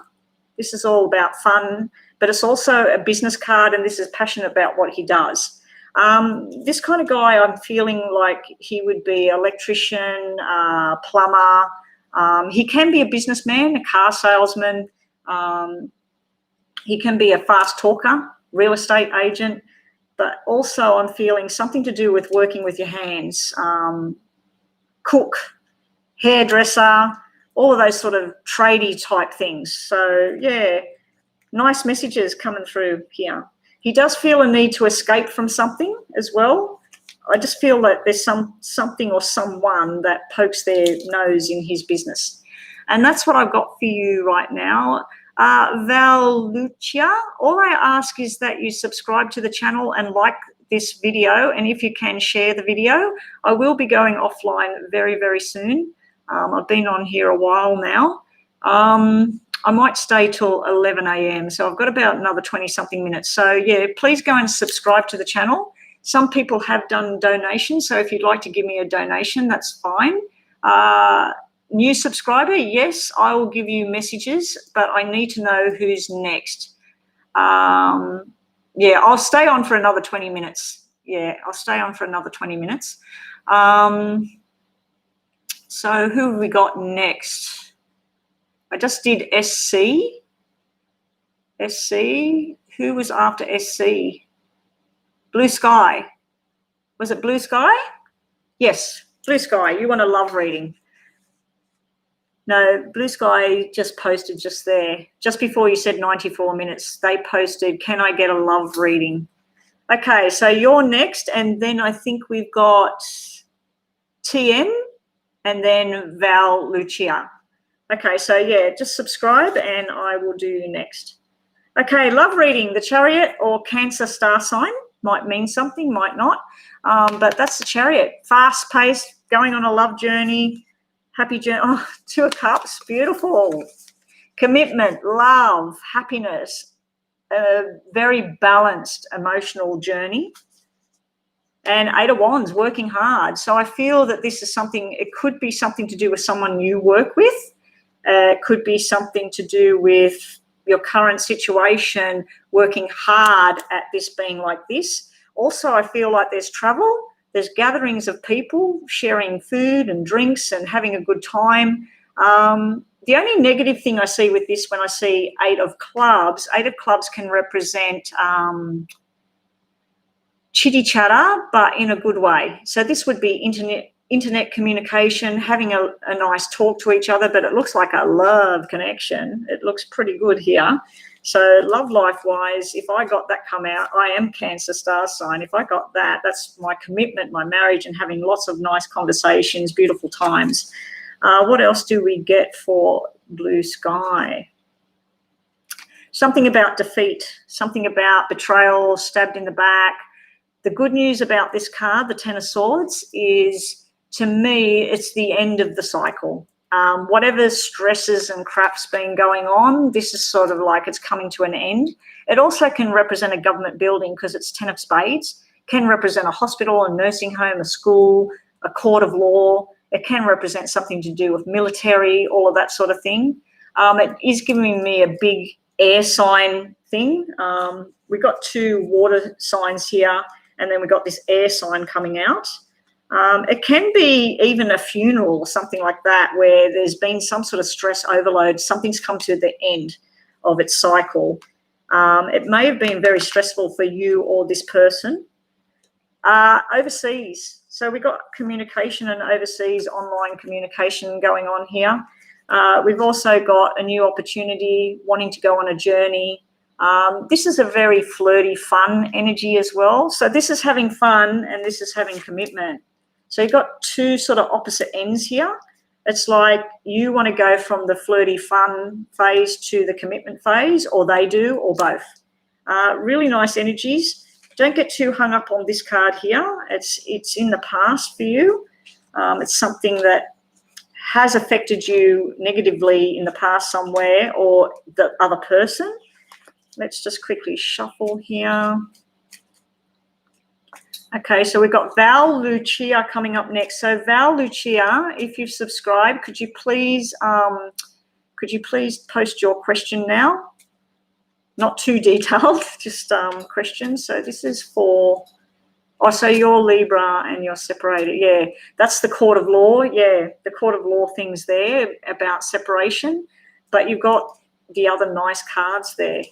This is all about fun, but it's also a business card, and this is passionate about what he does. This kind of guy, I'm feeling like he would be electrician, plumber. He can be a businessman, a car salesman. He can be a fast talker, real estate agent. but also I'm feeling something to do with working with your hands, cook, hairdresser, all of those sort of tradey type things. So, yeah, nice messages coming through here. He does feel a need to escape from something as well. I just feel that there's something or someone that pokes their nose in his business. And that's what I've got for you right now. Val Lucia, all I ask is that you subscribe to the channel and like this video, and if you can, share the video. I will be going offline very, very soon. I've been on here a while now. I might stay till 11 a.m, so I've got about another 20-something minutes. So, yeah, please go and subscribe to the channel. Some people have done donations, so if you'd like to give me a donation, that's fine. New subscriber, yes, I will give you messages, but I need to know who's next. Yeah, I'll stay on for another 20 minutes. Yeah, I'll stay on for another 20 minutes. So who have we got next? I just did SC. SC. Who was after SC? Blue Sky. Was it Blue Sky? Yes, Blue Sky. You want a love reading. No, Blue Sky just posted just there. Just before you said 94 minutes, they posted, can I get a love reading? Okay, so you're next, and then I think we've got TM and then Val Lucia. Okay, so yeah, just subscribe and I will do you next. Okay, love reading, the Chariot or Cancer star sign. Might mean something, might not. But that's the Chariot. Fast-paced, going on a love journey. Happy journey. Oh, Two of Cups, beautiful. Commitment, love, happiness, a very balanced emotional journey. And Eight of Wands, working hard. So I feel that this is something, it could be something to do with someone you work with. It could be something to do with your current situation, working hard at this being like this. Also, I feel like there's travel. There's gatherings of people sharing food and drinks and having a good time. The only negative thing I see with this when I see Eight of Clubs can represent chitty chatter, but in a good way. So this would be internet communication, having a nice talk to each other, but it looks like a love connection. It looks pretty good here. So love life-wise, if I got that come out, I am Cancer star sign. If I got that, that's my commitment, my marriage, and having lots of nice conversations, beautiful times. What else do we get for Blue Sky? Something about defeat, something about betrayal, stabbed in the back. The good news about this card, the Ten of Swords, is, to me, it's the end of the cycle. Whatever stresses and crap's been going on, this is sort of like it's coming to an end. It also can represent a government building because it's 10 of Spades. Can represent a hospital, a nursing home, a school, a court of law. It can represent something to do with military, all of that sort of thing. It is giving me a big air sign thing. We've got two water signs here, and then we've got this air sign coming out. It can be even a funeral or something like that, where there's been some sort of stress overload. Something's come to the end of its cycle. It may have been very stressful for you or this person. Overseas. So we've got communication and overseas online communication going on here. We've also got a new opportunity, wanting to go on a journey. This is a very flirty, fun energy as well. So this is having fun and this is having commitment. So you've got two sort of opposite ends here. It's like you want to go from the flirty, fun phase to the commitment phase, or they do, or both. Really nice energies. Don't get too hung up on this card here. It's in the past for you. It's something that has affected you negatively in the past somewhere, or the other person. Let's just quickly shuffle here. Okay, so we've got Val Lucia coming up next. So Val Lucia, if you've subscribed, could you please post your question now? Not too detailed, just questions. So this is for, oh, so you're Libra and you're separated. Yeah, that's the court of law. Yeah, the court of law things there about separation. But you've got the other nice cards there.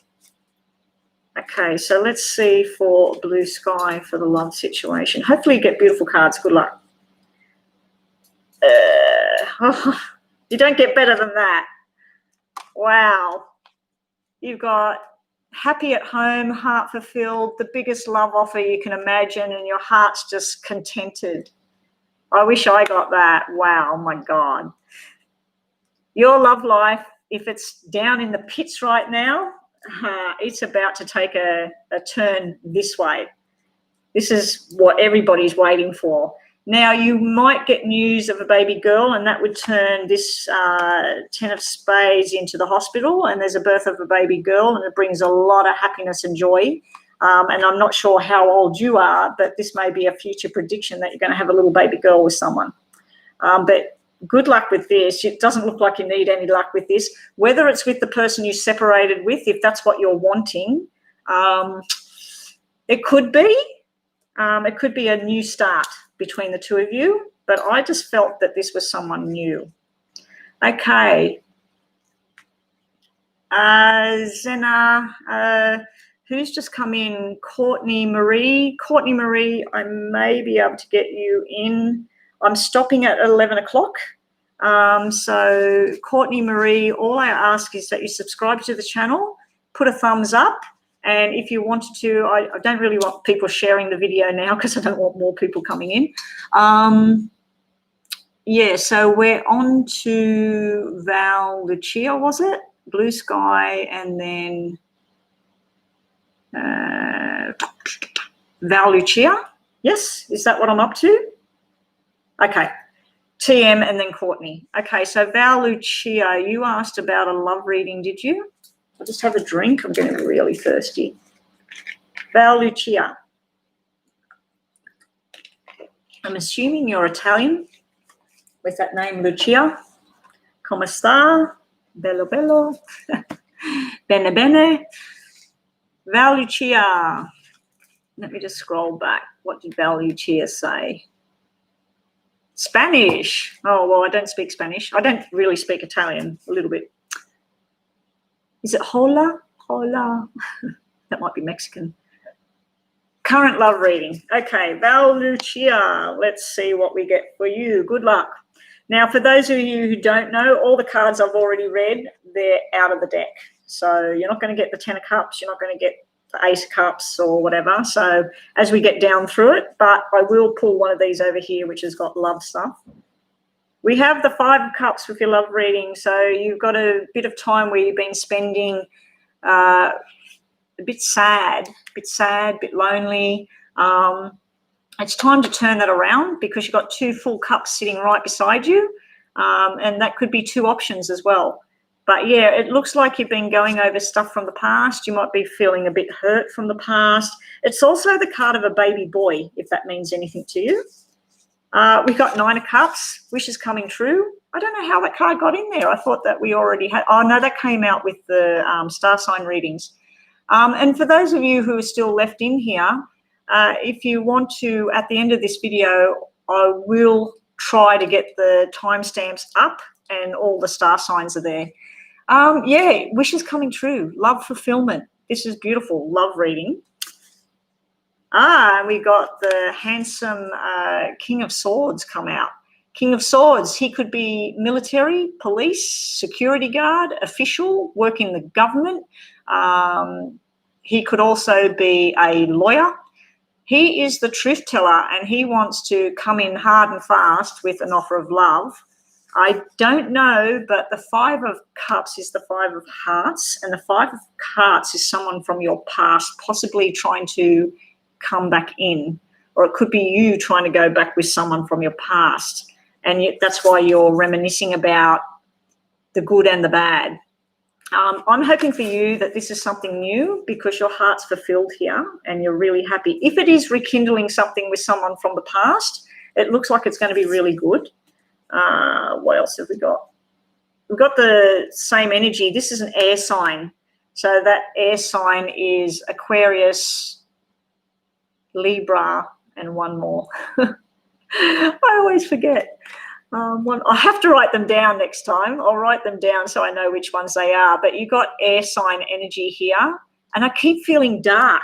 Okay, so let's see for blue sky for the love situation. Hopefully you get beautiful cards. Good luck. You don't get better than that. Wow. You've got happy at home, heart fulfilled, the biggest love offer you can imagine, and your heart's just contented. I wish I got that. Wow, my God. Your love life, if it's down in the pits right now, it's about to take a turn this way. This is what everybody's waiting for. Now, you might get news of a baby girl, and that would turn this 10 of spades into the hospital, and there's a birth of a baby girl, and it brings a lot of happiness and joy. And I'm not sure how old you are, but this may be a future prediction that you're going to have a little baby girl with someone. But good luck with this. It doesn't look like you need any luck with this. Whether it's with the person you separated with, if that's what you're wanting, it could be. It could be a new start between the two of you, but I just felt that this was someone new. Okay. Zena, who's just come in? Courtney Marie. Courtney Marie, I may be able to get you in. I'm stopping at 11 o'clock. So Courtney Marie, all I ask is that you subscribe to the channel, put a thumbs up, and if you wanted to, I don't really want people sharing the video now because I don't want more people coming in. Yeah, so we're on to Val Lucia, was it? Blue Sky, and then Val Lucia. Yes, is that what I'm up to? Okay. TM and then Courtney. Okay, so Val Lucia, you asked about a love reading, did you? I'll just have a drink. I'm getting really thirsty. Val Lucia. I'm assuming you're Italian with that name, Lucia. Come sta? Bello, bello. Bene, bene. Val Lucia. Let me just scroll back. What did Val Lucia say? Spanish. Oh, well, I don't speak Spanish. I don't really speak Italian, a little bit. Is it hola? Hola. That might be Mexican. Current love reading. Okay, Val Lucia. Let's see what we get for you. Good luck. Now, for those of you who don't know, all the cards I've already read, they're out of the deck. So you're not going to get the 10 of cups. You're not going to get the Ace of Cups or whatever. So as we get down through it, but I will pull one of these over here, which has got love stuff. We have the 5 of Cups with your love reading. So you've got a bit of time where you've been spending a bit sad, a bit lonely. It's time to turn that around because you've got 2 full cups sitting right beside you. And that could be 2 options as well. But, yeah, it looks like you've been going over stuff from the past. You might be feeling a bit hurt from the past. It's also the card of a baby boy, if that means anything to you. We've got 9 of Cups, wishes coming true. I don't know how that card got in there. I thought that we already had. Oh, no, that came out with the star sign readings. And for those of you who are still left in here, if you want to, at the end of this video, I will try to get the timestamps up and all the star signs are there. Yeah, wishes coming true, love fulfillment. This is beautiful, love reading. We got the handsome King of Swords come out. King of Swords, he could be military, police, security guard, official, work in the government. He could also be a lawyer. He is the truth teller and he wants to come in hard and fast with an offer of love. I don't know, but the 5 of Cups is the 5 of Hearts, and the 5 of Hearts is someone from your past, possibly trying to come back in, or it could be you trying to go back with someone from your past, and that's why you're reminiscing about the good and the bad. I'm hoping for you that this is something new because your heart's fulfilled here and you're really happy. If it is rekindling something with someone from the past, it looks like it's going to be really good. What else have we got? We've got the same energy. This is an air sign. So that air sign is Aquarius, Libra, and one more. I always forget. I have to write them down next time. I'll write them down so I know which ones they are. But you got air sign energy here, And I keep feeling dark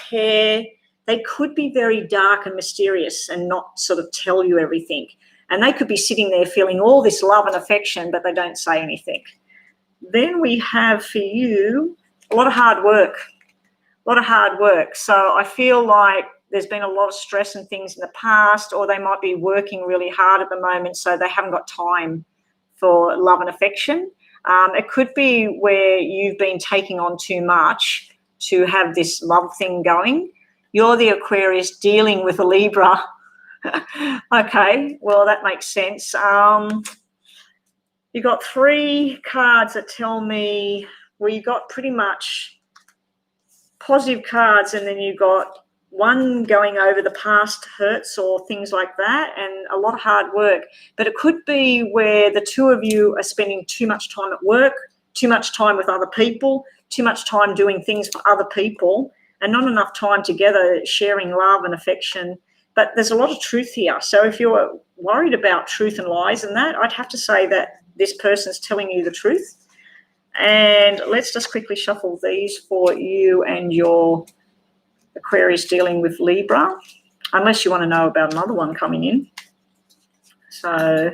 hair. They could be very dark and mysterious and not sort of tell you everything. And they could be sitting there feeling all this love and affection, but they don't say anything. Then we have for you a lot of hard work. So I feel like there's been a lot of stress and things in the past, or they might be working really hard at the moment, so they haven't got time for love and affection. It could be where you've been taking on too much to have this love thing going. You're the Aquarius dealing with a Libra. Okay, well, that makes sense. You got 3 cards that tell me, well, you got pretty much positive cards, and then you got one going over the past hurts or things like that, and a lot of hard work. But it could be where the two of you are spending too much time at work, too much time with other people, too much time doing things for other people, and not enough time together sharing love and affection. But there's a lot of truth here. So if you're worried about truth and lies and that, I'd have to say that this person's telling you the truth. And let's just quickly shuffle these for you and your Aquarius dealing with Libra, unless you want to know about another one coming in. So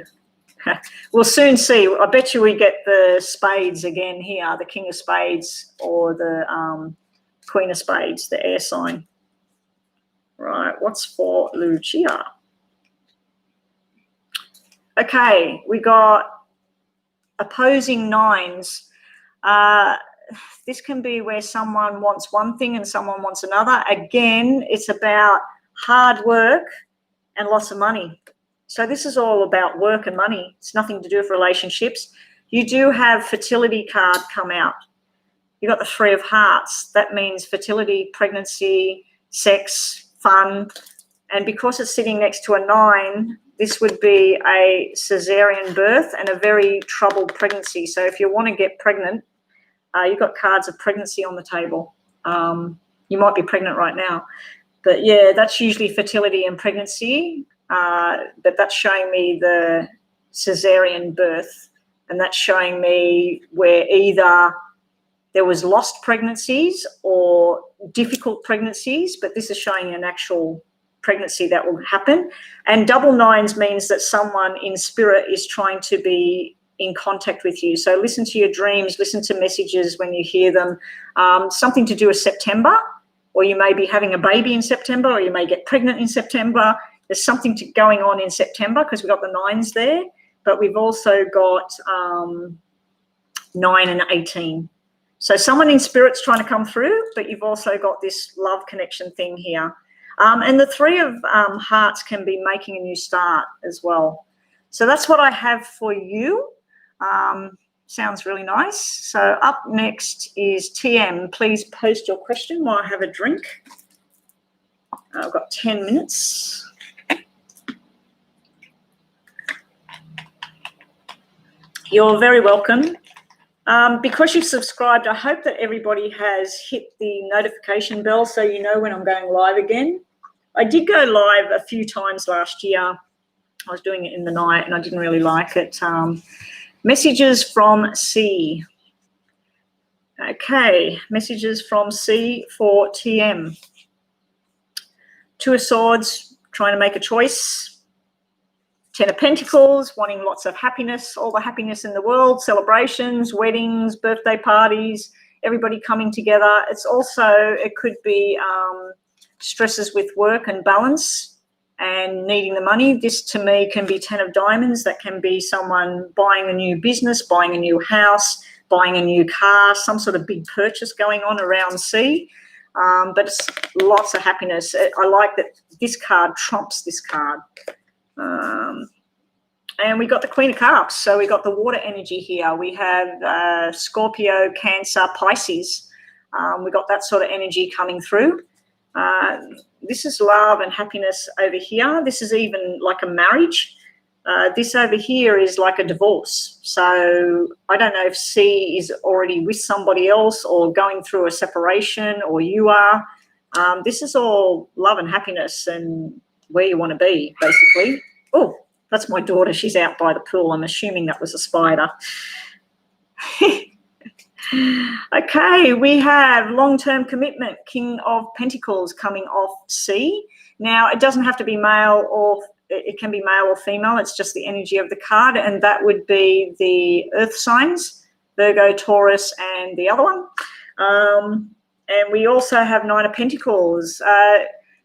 we'll soon see. I bet you we get the spades again here, the King of Spades or the Queen of Spades, the air sign. Right, what's for Lucia? Okay, we got opposing 9s. This can be where someone wants one thing and someone wants another. Again, it's about hard work and lots of money. So this is all about work and money. It's nothing to do with relationships. You do have fertility card come out. You got the 3 of Hearts. That means fertility, pregnancy, sex, fun. And because it's sitting next to a 9, this would be a cesarean birth and a very troubled pregnancy. So if you want to get pregnant, you've got cards of pregnancy on the table. You might be pregnant right now. But, yeah, that's usually fertility and pregnancy. But that's showing me the cesarean birth. And that's showing me where either there was lost pregnancies or difficult pregnancies, but this is showing an actual pregnancy that will happen. And double 9s means that someone in spirit is trying to be in contact with you. So listen to your dreams, listen to messages when you hear them. Something to do with September, or you may be having a baby in September, or you may get pregnant in September. There's something going on in September because we've got the 9s there, but we've also got 9 and 18. So someone in spirit's trying to come through, but you've also got this love connection thing here. And the 3 of Hearts can be making a new start as well. So that's what I have for you. Sounds really nice. So up next is TM. Please post your question while I have a drink. I've got 10 minutes. You're very welcome. Because you've subscribed, I hope that everybody has hit the notification bell so you know when I'm going live again. I did go live a few times last year. I was doing it in the night and I didn't really like it. Messages from C. Okay, messages from C for TM. 2 of Swords, trying to make a choice. 10 of Pentacles, wanting lots of happiness, all the happiness in the world, celebrations, weddings, birthday parties, everybody coming together. It's also, it could be stresses with work and balance and needing the money. This to me can be 10 of Diamonds. That can be someone buying a new business, buying a new house, buying a new car, some sort of big purchase going on around C. But it's lots of happiness. I like that this card trumps this card. And we got the Queen of Cups. So we got the water energy here. We have Scorpio, Cancer, Pisces. We got that sort of energy coming through. This is love and happiness over here. This is even like a marriage. This over here is like a divorce. So I don't know if C is already with somebody else or going through a separation, or you are. This is all love and happiness and where you want to be, basically. Oh, that's my daughter. She's out by the pool. I'm assuming that was a spider. Okay, we have long-term commitment, King of Pentacles coming off C. Now, it doesn't have to be male, or it can be male or female. It's just the energy of the card, and that would be the earth signs, Virgo, Taurus, and the other one. And we also have Nine of Pentacles,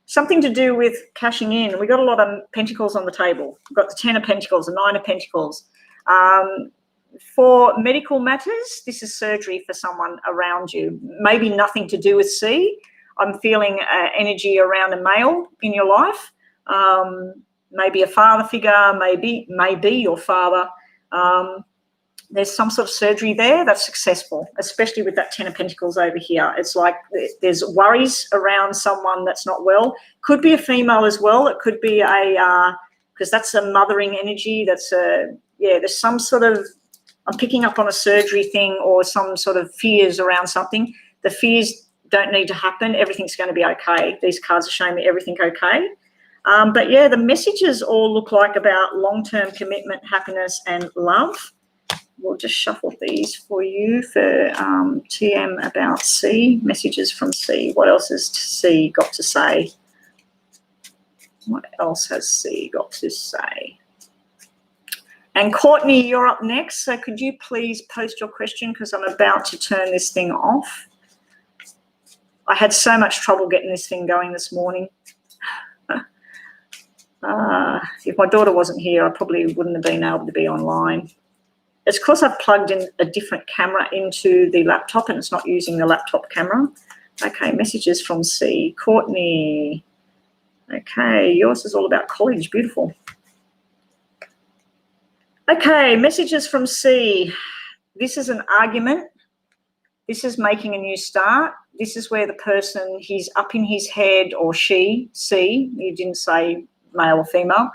something to do with cashing in. We got a lot of pentacles on the table. We've got the 10 of Pentacles, the 9 of Pentacles. For medical matters, this is surgery for someone around you. Maybe nothing to do with C. I'm feeling energy around a male in your life. Maybe a father figure, maybe your father. There's some sort of surgery there that's successful, especially with that 10 of Pentacles over here. It's like there's worries around someone that's not well. Could be a female as well. It could be because that's a mothering energy. That's there's some sort of, I'm picking up on a surgery thing or some sort of fears around something. The fears don't need to happen. Everything's going to be okay. These cards are showing me everything okay. But yeah, the messages all look like about long-term commitment, happiness, and love. We'll just shuffle these for you for TM about C, messages from C. What else has C got to say? What else has C got to say? And Courtney, you're up next. So could you please post your question, because I'm about to turn this thing off. I had so much trouble getting this thing going this morning. If my daughter wasn't here, I probably wouldn't have been able to be online. It's because I've plugged in a different camera into the laptop and it's not using the laptop camera. Okay, messages from C. Courtney. Okay, yours is all about college. Beautiful. Okay, messages from C. This is an argument. This is making a new start. This is where the person, he's up in his head, or she, C, you didn't say male or female.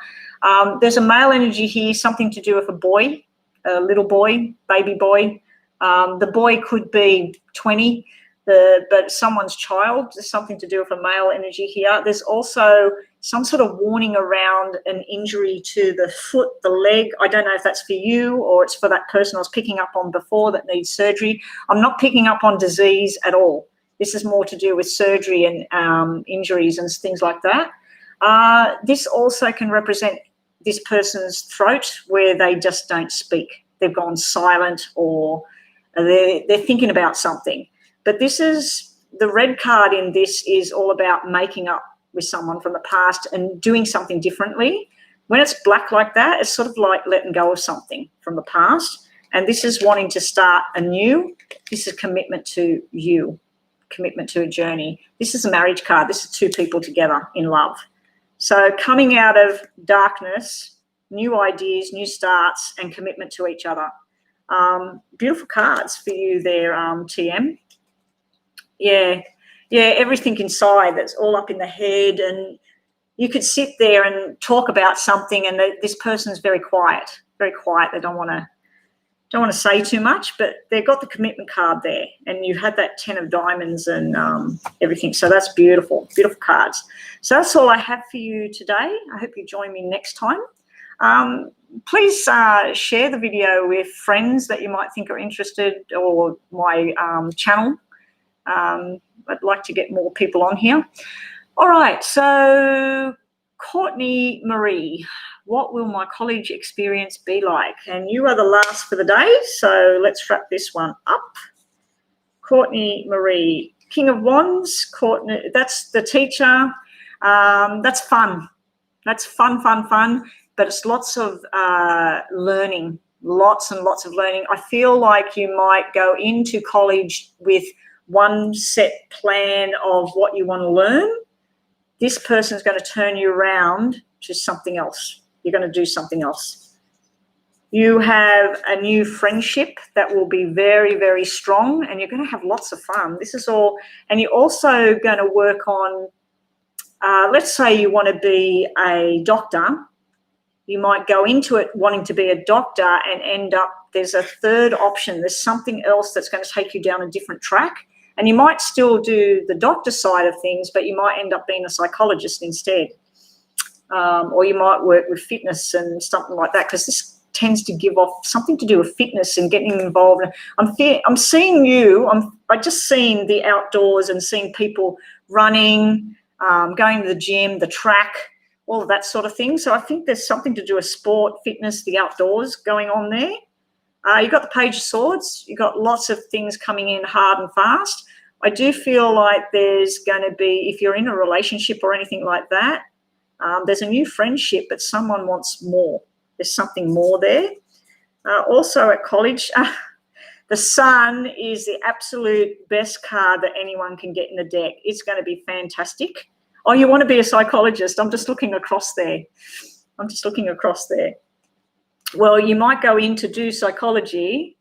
There's a male energy here, something to do with a boy, a little boy, baby boy. The boy could be 20, but someone's child. There's something to do with a male energy here. There's also some sort of warning around an injury to the foot, the leg. I don't know if that's for you or it's for that person I was picking up on before that needs surgery. I'm not picking up on disease at all. This is more to do with surgery and injuries and things like that. This also can represent this person's throat where they just don't speak. They've gone silent, or they're thinking about something. But this is, the red card in this is all about making up with someone from the past and doing something differently. When it's black like that, it's sort of like letting go of something from the past. And this is wanting to start anew. This is commitment to you, commitment to a journey. This is a marriage card. This is two people together in love. So coming out of darkness, new ideas, new starts, and commitment to each other. Beautiful cards for you there, TM. Yeah, everything inside that's all up in the head, and you could sit there and talk about something, and this person's very quiet. They don't want to say too much, but they've got the commitment card there, and you had that 10 of diamonds and everything. So that's beautiful cards. So that's all I have for you today. I hope you join me next time. Please share the video with friends that you might think are interested, or my channel. I'd like to get more people on here. All right, so Courtney Marie, what will my college experience be like? And you are the last for the day, so let's wrap this one up. Courtney Marie, King of Wands. Courtney, that's the teacher. That's fun. That's fun. But it's lots of learning, lots and lots of learning. I feel like you might go into college with one set plan of what you want to learn. This person's going to turn you around to something else. You're going to do something else. You have a new friendship that will be very, very strong, and you're going to have lots of fun. This is all, and you're also going to work on, let's say you want to be a doctor. You might go into it wanting to be a doctor and end up, there's a third option. There's something else that's going to take you down a different track. And you might still do the doctor side of things, but you might end up being a psychologist instead. Or you might work with fitness and something like that, because tends to give off something to do with fitness and getting involved. I'm seeing you. I just seen the outdoors and seeing people running, going to the gym, the track, all of that sort of thing. So I think there's something to do with sport, fitness, the outdoors going on there. You've got the Page of Swords. You've got lots of things coming in hard and fast. I do feel like there's going to be, if you're in a relationship or anything like that, there's a new friendship, but someone wants more. There's something more there. Also at college, the Sun is the absolute best card that anyone can get in the deck. It's going to be fantastic. Oh, you want to be a psychologist? I'm just looking across there. Well, you might go in to do psychology,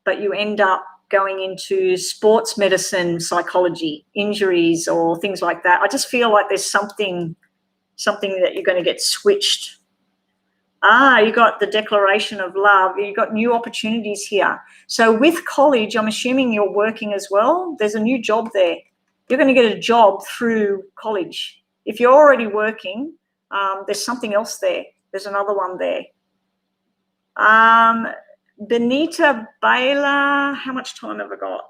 but you end up going into sports medicine, psychology, injuries or things like that. I just feel like there's something that you're going to get switched. You got the declaration of love. You got new opportunities here. So with college, I'm assuming you're working as well. There's a new job there. You're going to get a job through college. If you're already working, there's something else there. There's another one there. Benita Baylor, how much time have I got?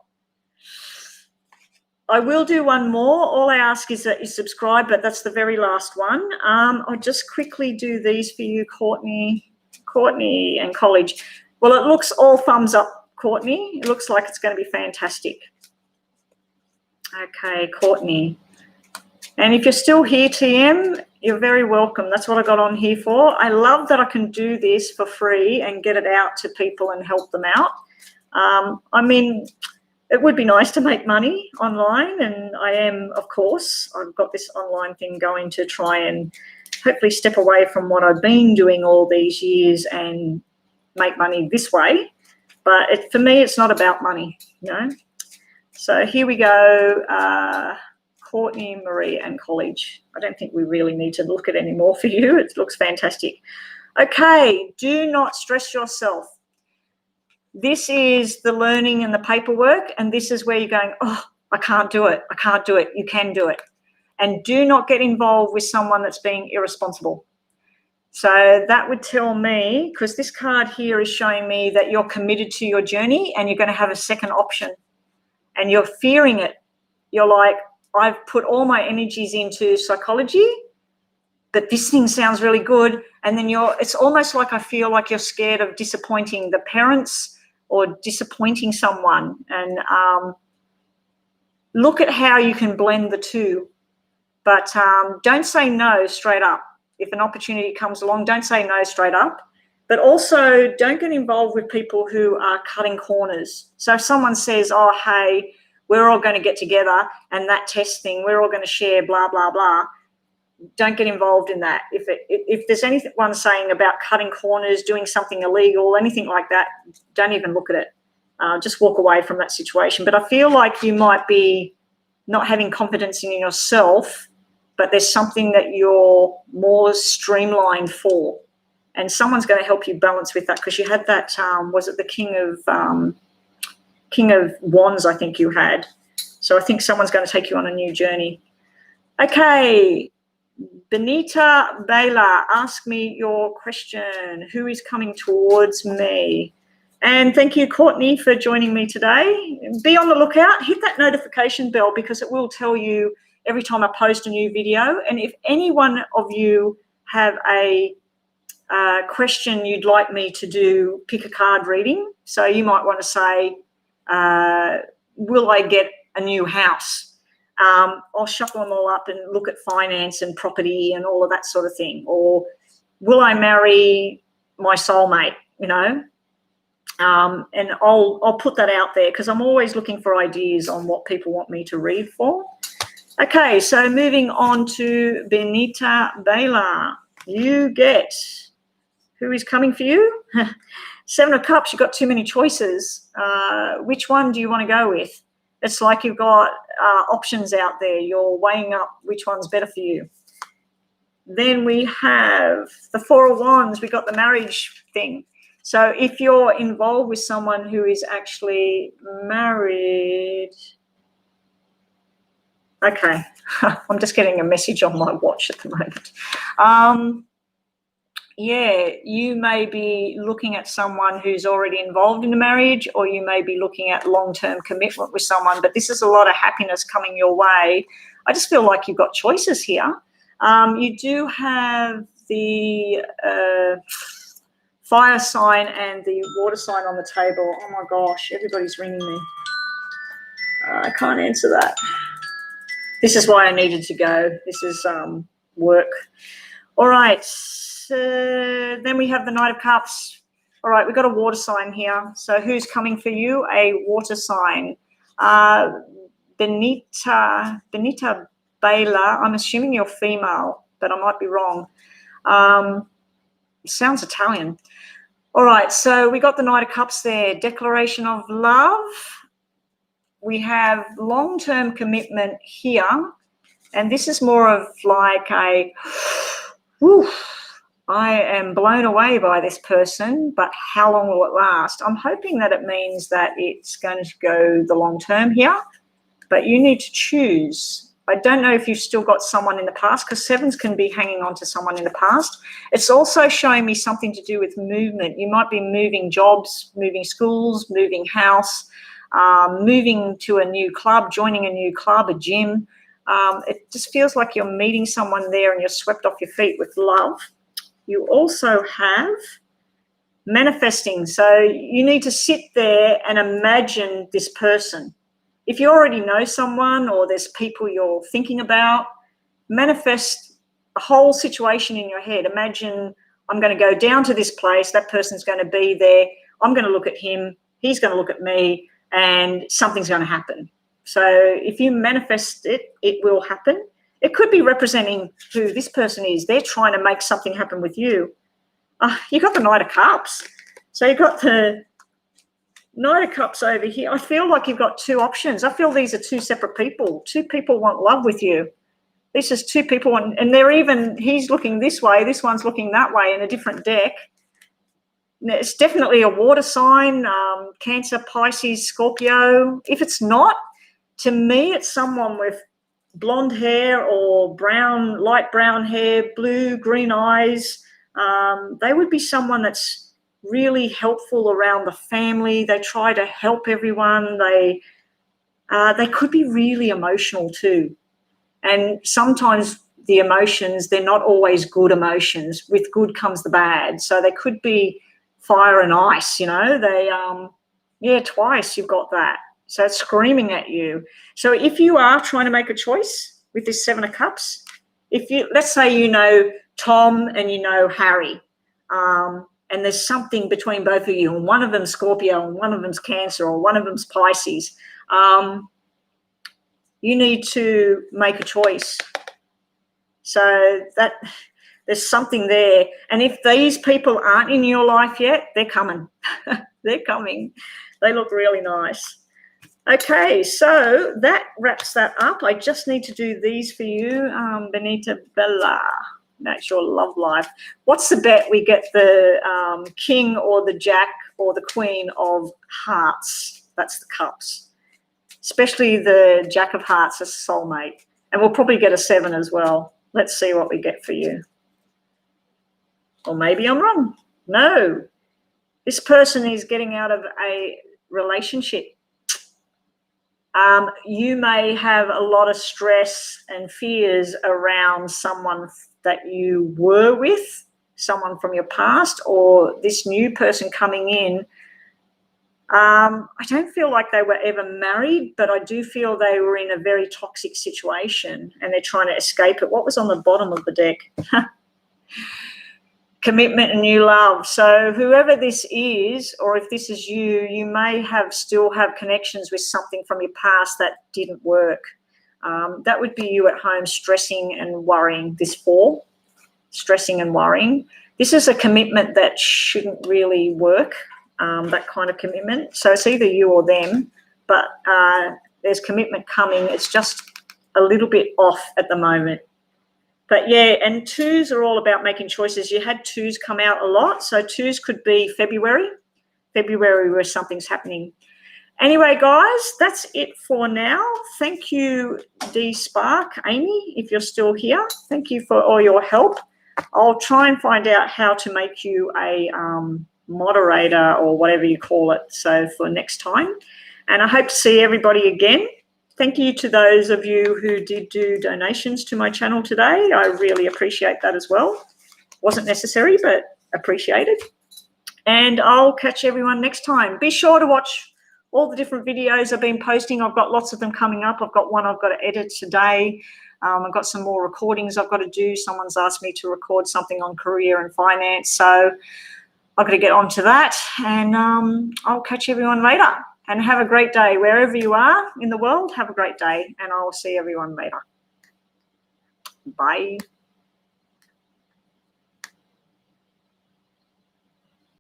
I will do one more. All I ask is that you subscribe, but that's the very last one. I'll just quickly do these for you, Courtney and college. Well, it looks all thumbs up, Courtney. It looks like it's going to be fantastic. Okay, Courtney. And if you're still here, TM, you're very welcome. That's what I got on here for. I love that I can do this for free and get it out to people and help them out. I mean, it would be nice to make money online, and I am, of course. I've got this online thing going to try and hopefully step away from what I've been doing all these years and make money this way. But for me, it's not about money, you know. So here we go. Courtney, Marie and college. I don't think we really need to look at any more for you. It looks fantastic. Okay, do not stress yourself. This is the learning and the paperwork, and this is where you're going, oh, I can't do it. I can't do it. You can do it. And do not get involved with someone that's being irresponsible. So that would tell me, because this card here is showing me that you're committed to your journey and you're going to have a second option and you're fearing it. You're like, I've put all my energies into psychology, but this thing sounds really good. And then it's almost like I feel like you're scared of disappointing the parents or disappointing someone. And look at how you can blend the two. But don't say no straight up. If an opportunity comes along, don't say no straight up. But also don't get involved with people who are cutting corners. So if someone says, oh, hey, we're all going to get together and that test thing, we're all going to share, blah, blah, blah. Don't get involved in that. If there's anyone saying about cutting corners, doing something illegal, anything like that, don't even look at it. Just walk away from that situation. But I feel like you might be not having confidence in yourself, but there's something that you're more streamlined for. And someone's going to help you balance with that, because you had that, was it the King of Wands, I think you had. So I think someone's going to take you on a new journey. Okay, Benita Baylor, ask me your question. Who is coming towards me? And thank you, Courtney, for joining me today. Be on the lookout. Hit that notification bell, because it will tell you every time I post a new video. And if any one of you have a question you'd like me to do, pick a card reading. So you might want to say, will I get a new house? I'll shuffle them all up and look at finance and property and all of that sort of thing. Or will I marry my soulmate, you know? And I'll put that out there, because I'm always looking for ideas on what people want me to read for. Okay, so moving on to Benita Baylor. You get, who is coming for you? 7 of Cups, you've got too many choices. Which one do you want to go with? It's like you've got options out there. You're weighing up which one's better for you. Then we have the 4 of Wands. We got the marriage thing. So if you're involved with someone who is actually married, okay, I'm just getting a message on my watch at the moment. yeah, you may be looking at someone who's already involved in a marriage, or you may be looking at long-term commitment with someone, but this is a lot of happiness coming your way. I just feel like you've got choices here. You do have the fire sign and the water sign on the table. Oh my gosh, everybody's ringing me. I can't answer that. This is why I needed to go. This is work. All right. Then we have the Knight of Cups. All right, we've got a water sign here. So who's coming for you? A water sign. Benita Baylor. I'm assuming you're female, but I might be wrong. Sounds Italian. All right, so we got the Knight of Cups there. Declaration of love. We have long-term commitment here. And this is more of like a, whew, I am blown away by this person, but how long will it last? I'm hoping that it means that it's going to go the long term here, but you need to choose. I don't know if you've still got someone in the past, because sevens can be hanging on to someone in the past. It's also showing me something to do with movement. You might be moving jobs, moving schools, moving house, moving to a new club, joining a new club, a gym. It just feels like you're meeting someone there and you're swept off your feet with love. You also have manifesting. So you need to sit there and imagine this person. If you already know someone or there's people you're thinking about, manifest a whole situation in your head. Imagine I'm going to go down to this place, that person's going to be there, I'm going to look at him, he's going to look at me, and something's going to happen. So if you manifest it, it will happen. It could be representing who this person is. They're trying to make something happen with you. You got the Knight of Cups. So you've got the Knight of Cups over here. I feel like you've got two options. I feel these are two separate people. Two people want love with you. This is two people, and they're even, he's looking this way, this one's looking that way in a different deck. It's definitely a water sign, Cancer, Pisces, Scorpio. If it's not, to me, it's someone with blonde hair or brown, light brown hair, blue, green eyes. They would be someone that's really helpful around the family. They try to help everyone. They could be really emotional too. And sometimes the emotions, they're not always good emotions. With good comes the bad. So they could be fire and ice, you know. They, twice you've got that. So it's screaming at you. So if you are trying to make a choice with this Seven of Cups, if you, let's say you know Tom and you know Harry, and there's something between both of you, and one of them's Scorpio and one of them's Cancer or one of them's Pisces, you need to make a choice. So that there's something there. And if these people aren't in your life yet, they're coming. They're coming. They look really nice. Okay, so that wraps that up. I just need to do these for you. Benita Bella, that's your love life. What's the bet? We get the king or the jack or the queen of hearts. That's the cups. Especially the jack of hearts as soulmate. And we'll probably get a 7 as well. Let's see what we get for you. Or maybe I'm wrong. No. This person is getting out of a relationship. You may have a lot of stress and fears around someone that you were with, someone from your past, or this new person coming in. I don't feel like they were ever married, but I do feel they were in a very toxic situation and they're trying to escape it. What was on the bottom of the deck? Commitment and new love. So whoever this is, or if this is you, you may still have connections with something from your past that didn't work. That would be you at home stressing and worrying, this 4, stressing and worrying. This is a commitment that shouldn't really work, that kind of commitment. So it's either you or them, but there's commitment coming. It's just a little bit off at the moment. But yeah, and 2s are all about making choices. You had 2s come out a lot. So 2s could be February where something's happening. Anyway, guys, that's it for now. Thank you, D Spark, Amy, if you're still here. Thank you for all your help. I'll try and find out how to make you a moderator or whatever you call it, so for next time. And I hope to see everybody again. Thank you to those of you who did do donations to my channel today. I really appreciate that as well. Wasn't necessary, but appreciated. And I'll catch everyone next time. Be sure to watch all the different videos I've been posting. I've got lots of them coming up. I've got one I've got to edit today. I've got some more recordings I've got to do. Someone's asked me to record something on career and finance, so I've got to get onto that. And I'll catch everyone later. And have a great day. Wherever you are in the world, have a great day. And I'll see everyone later. Bye.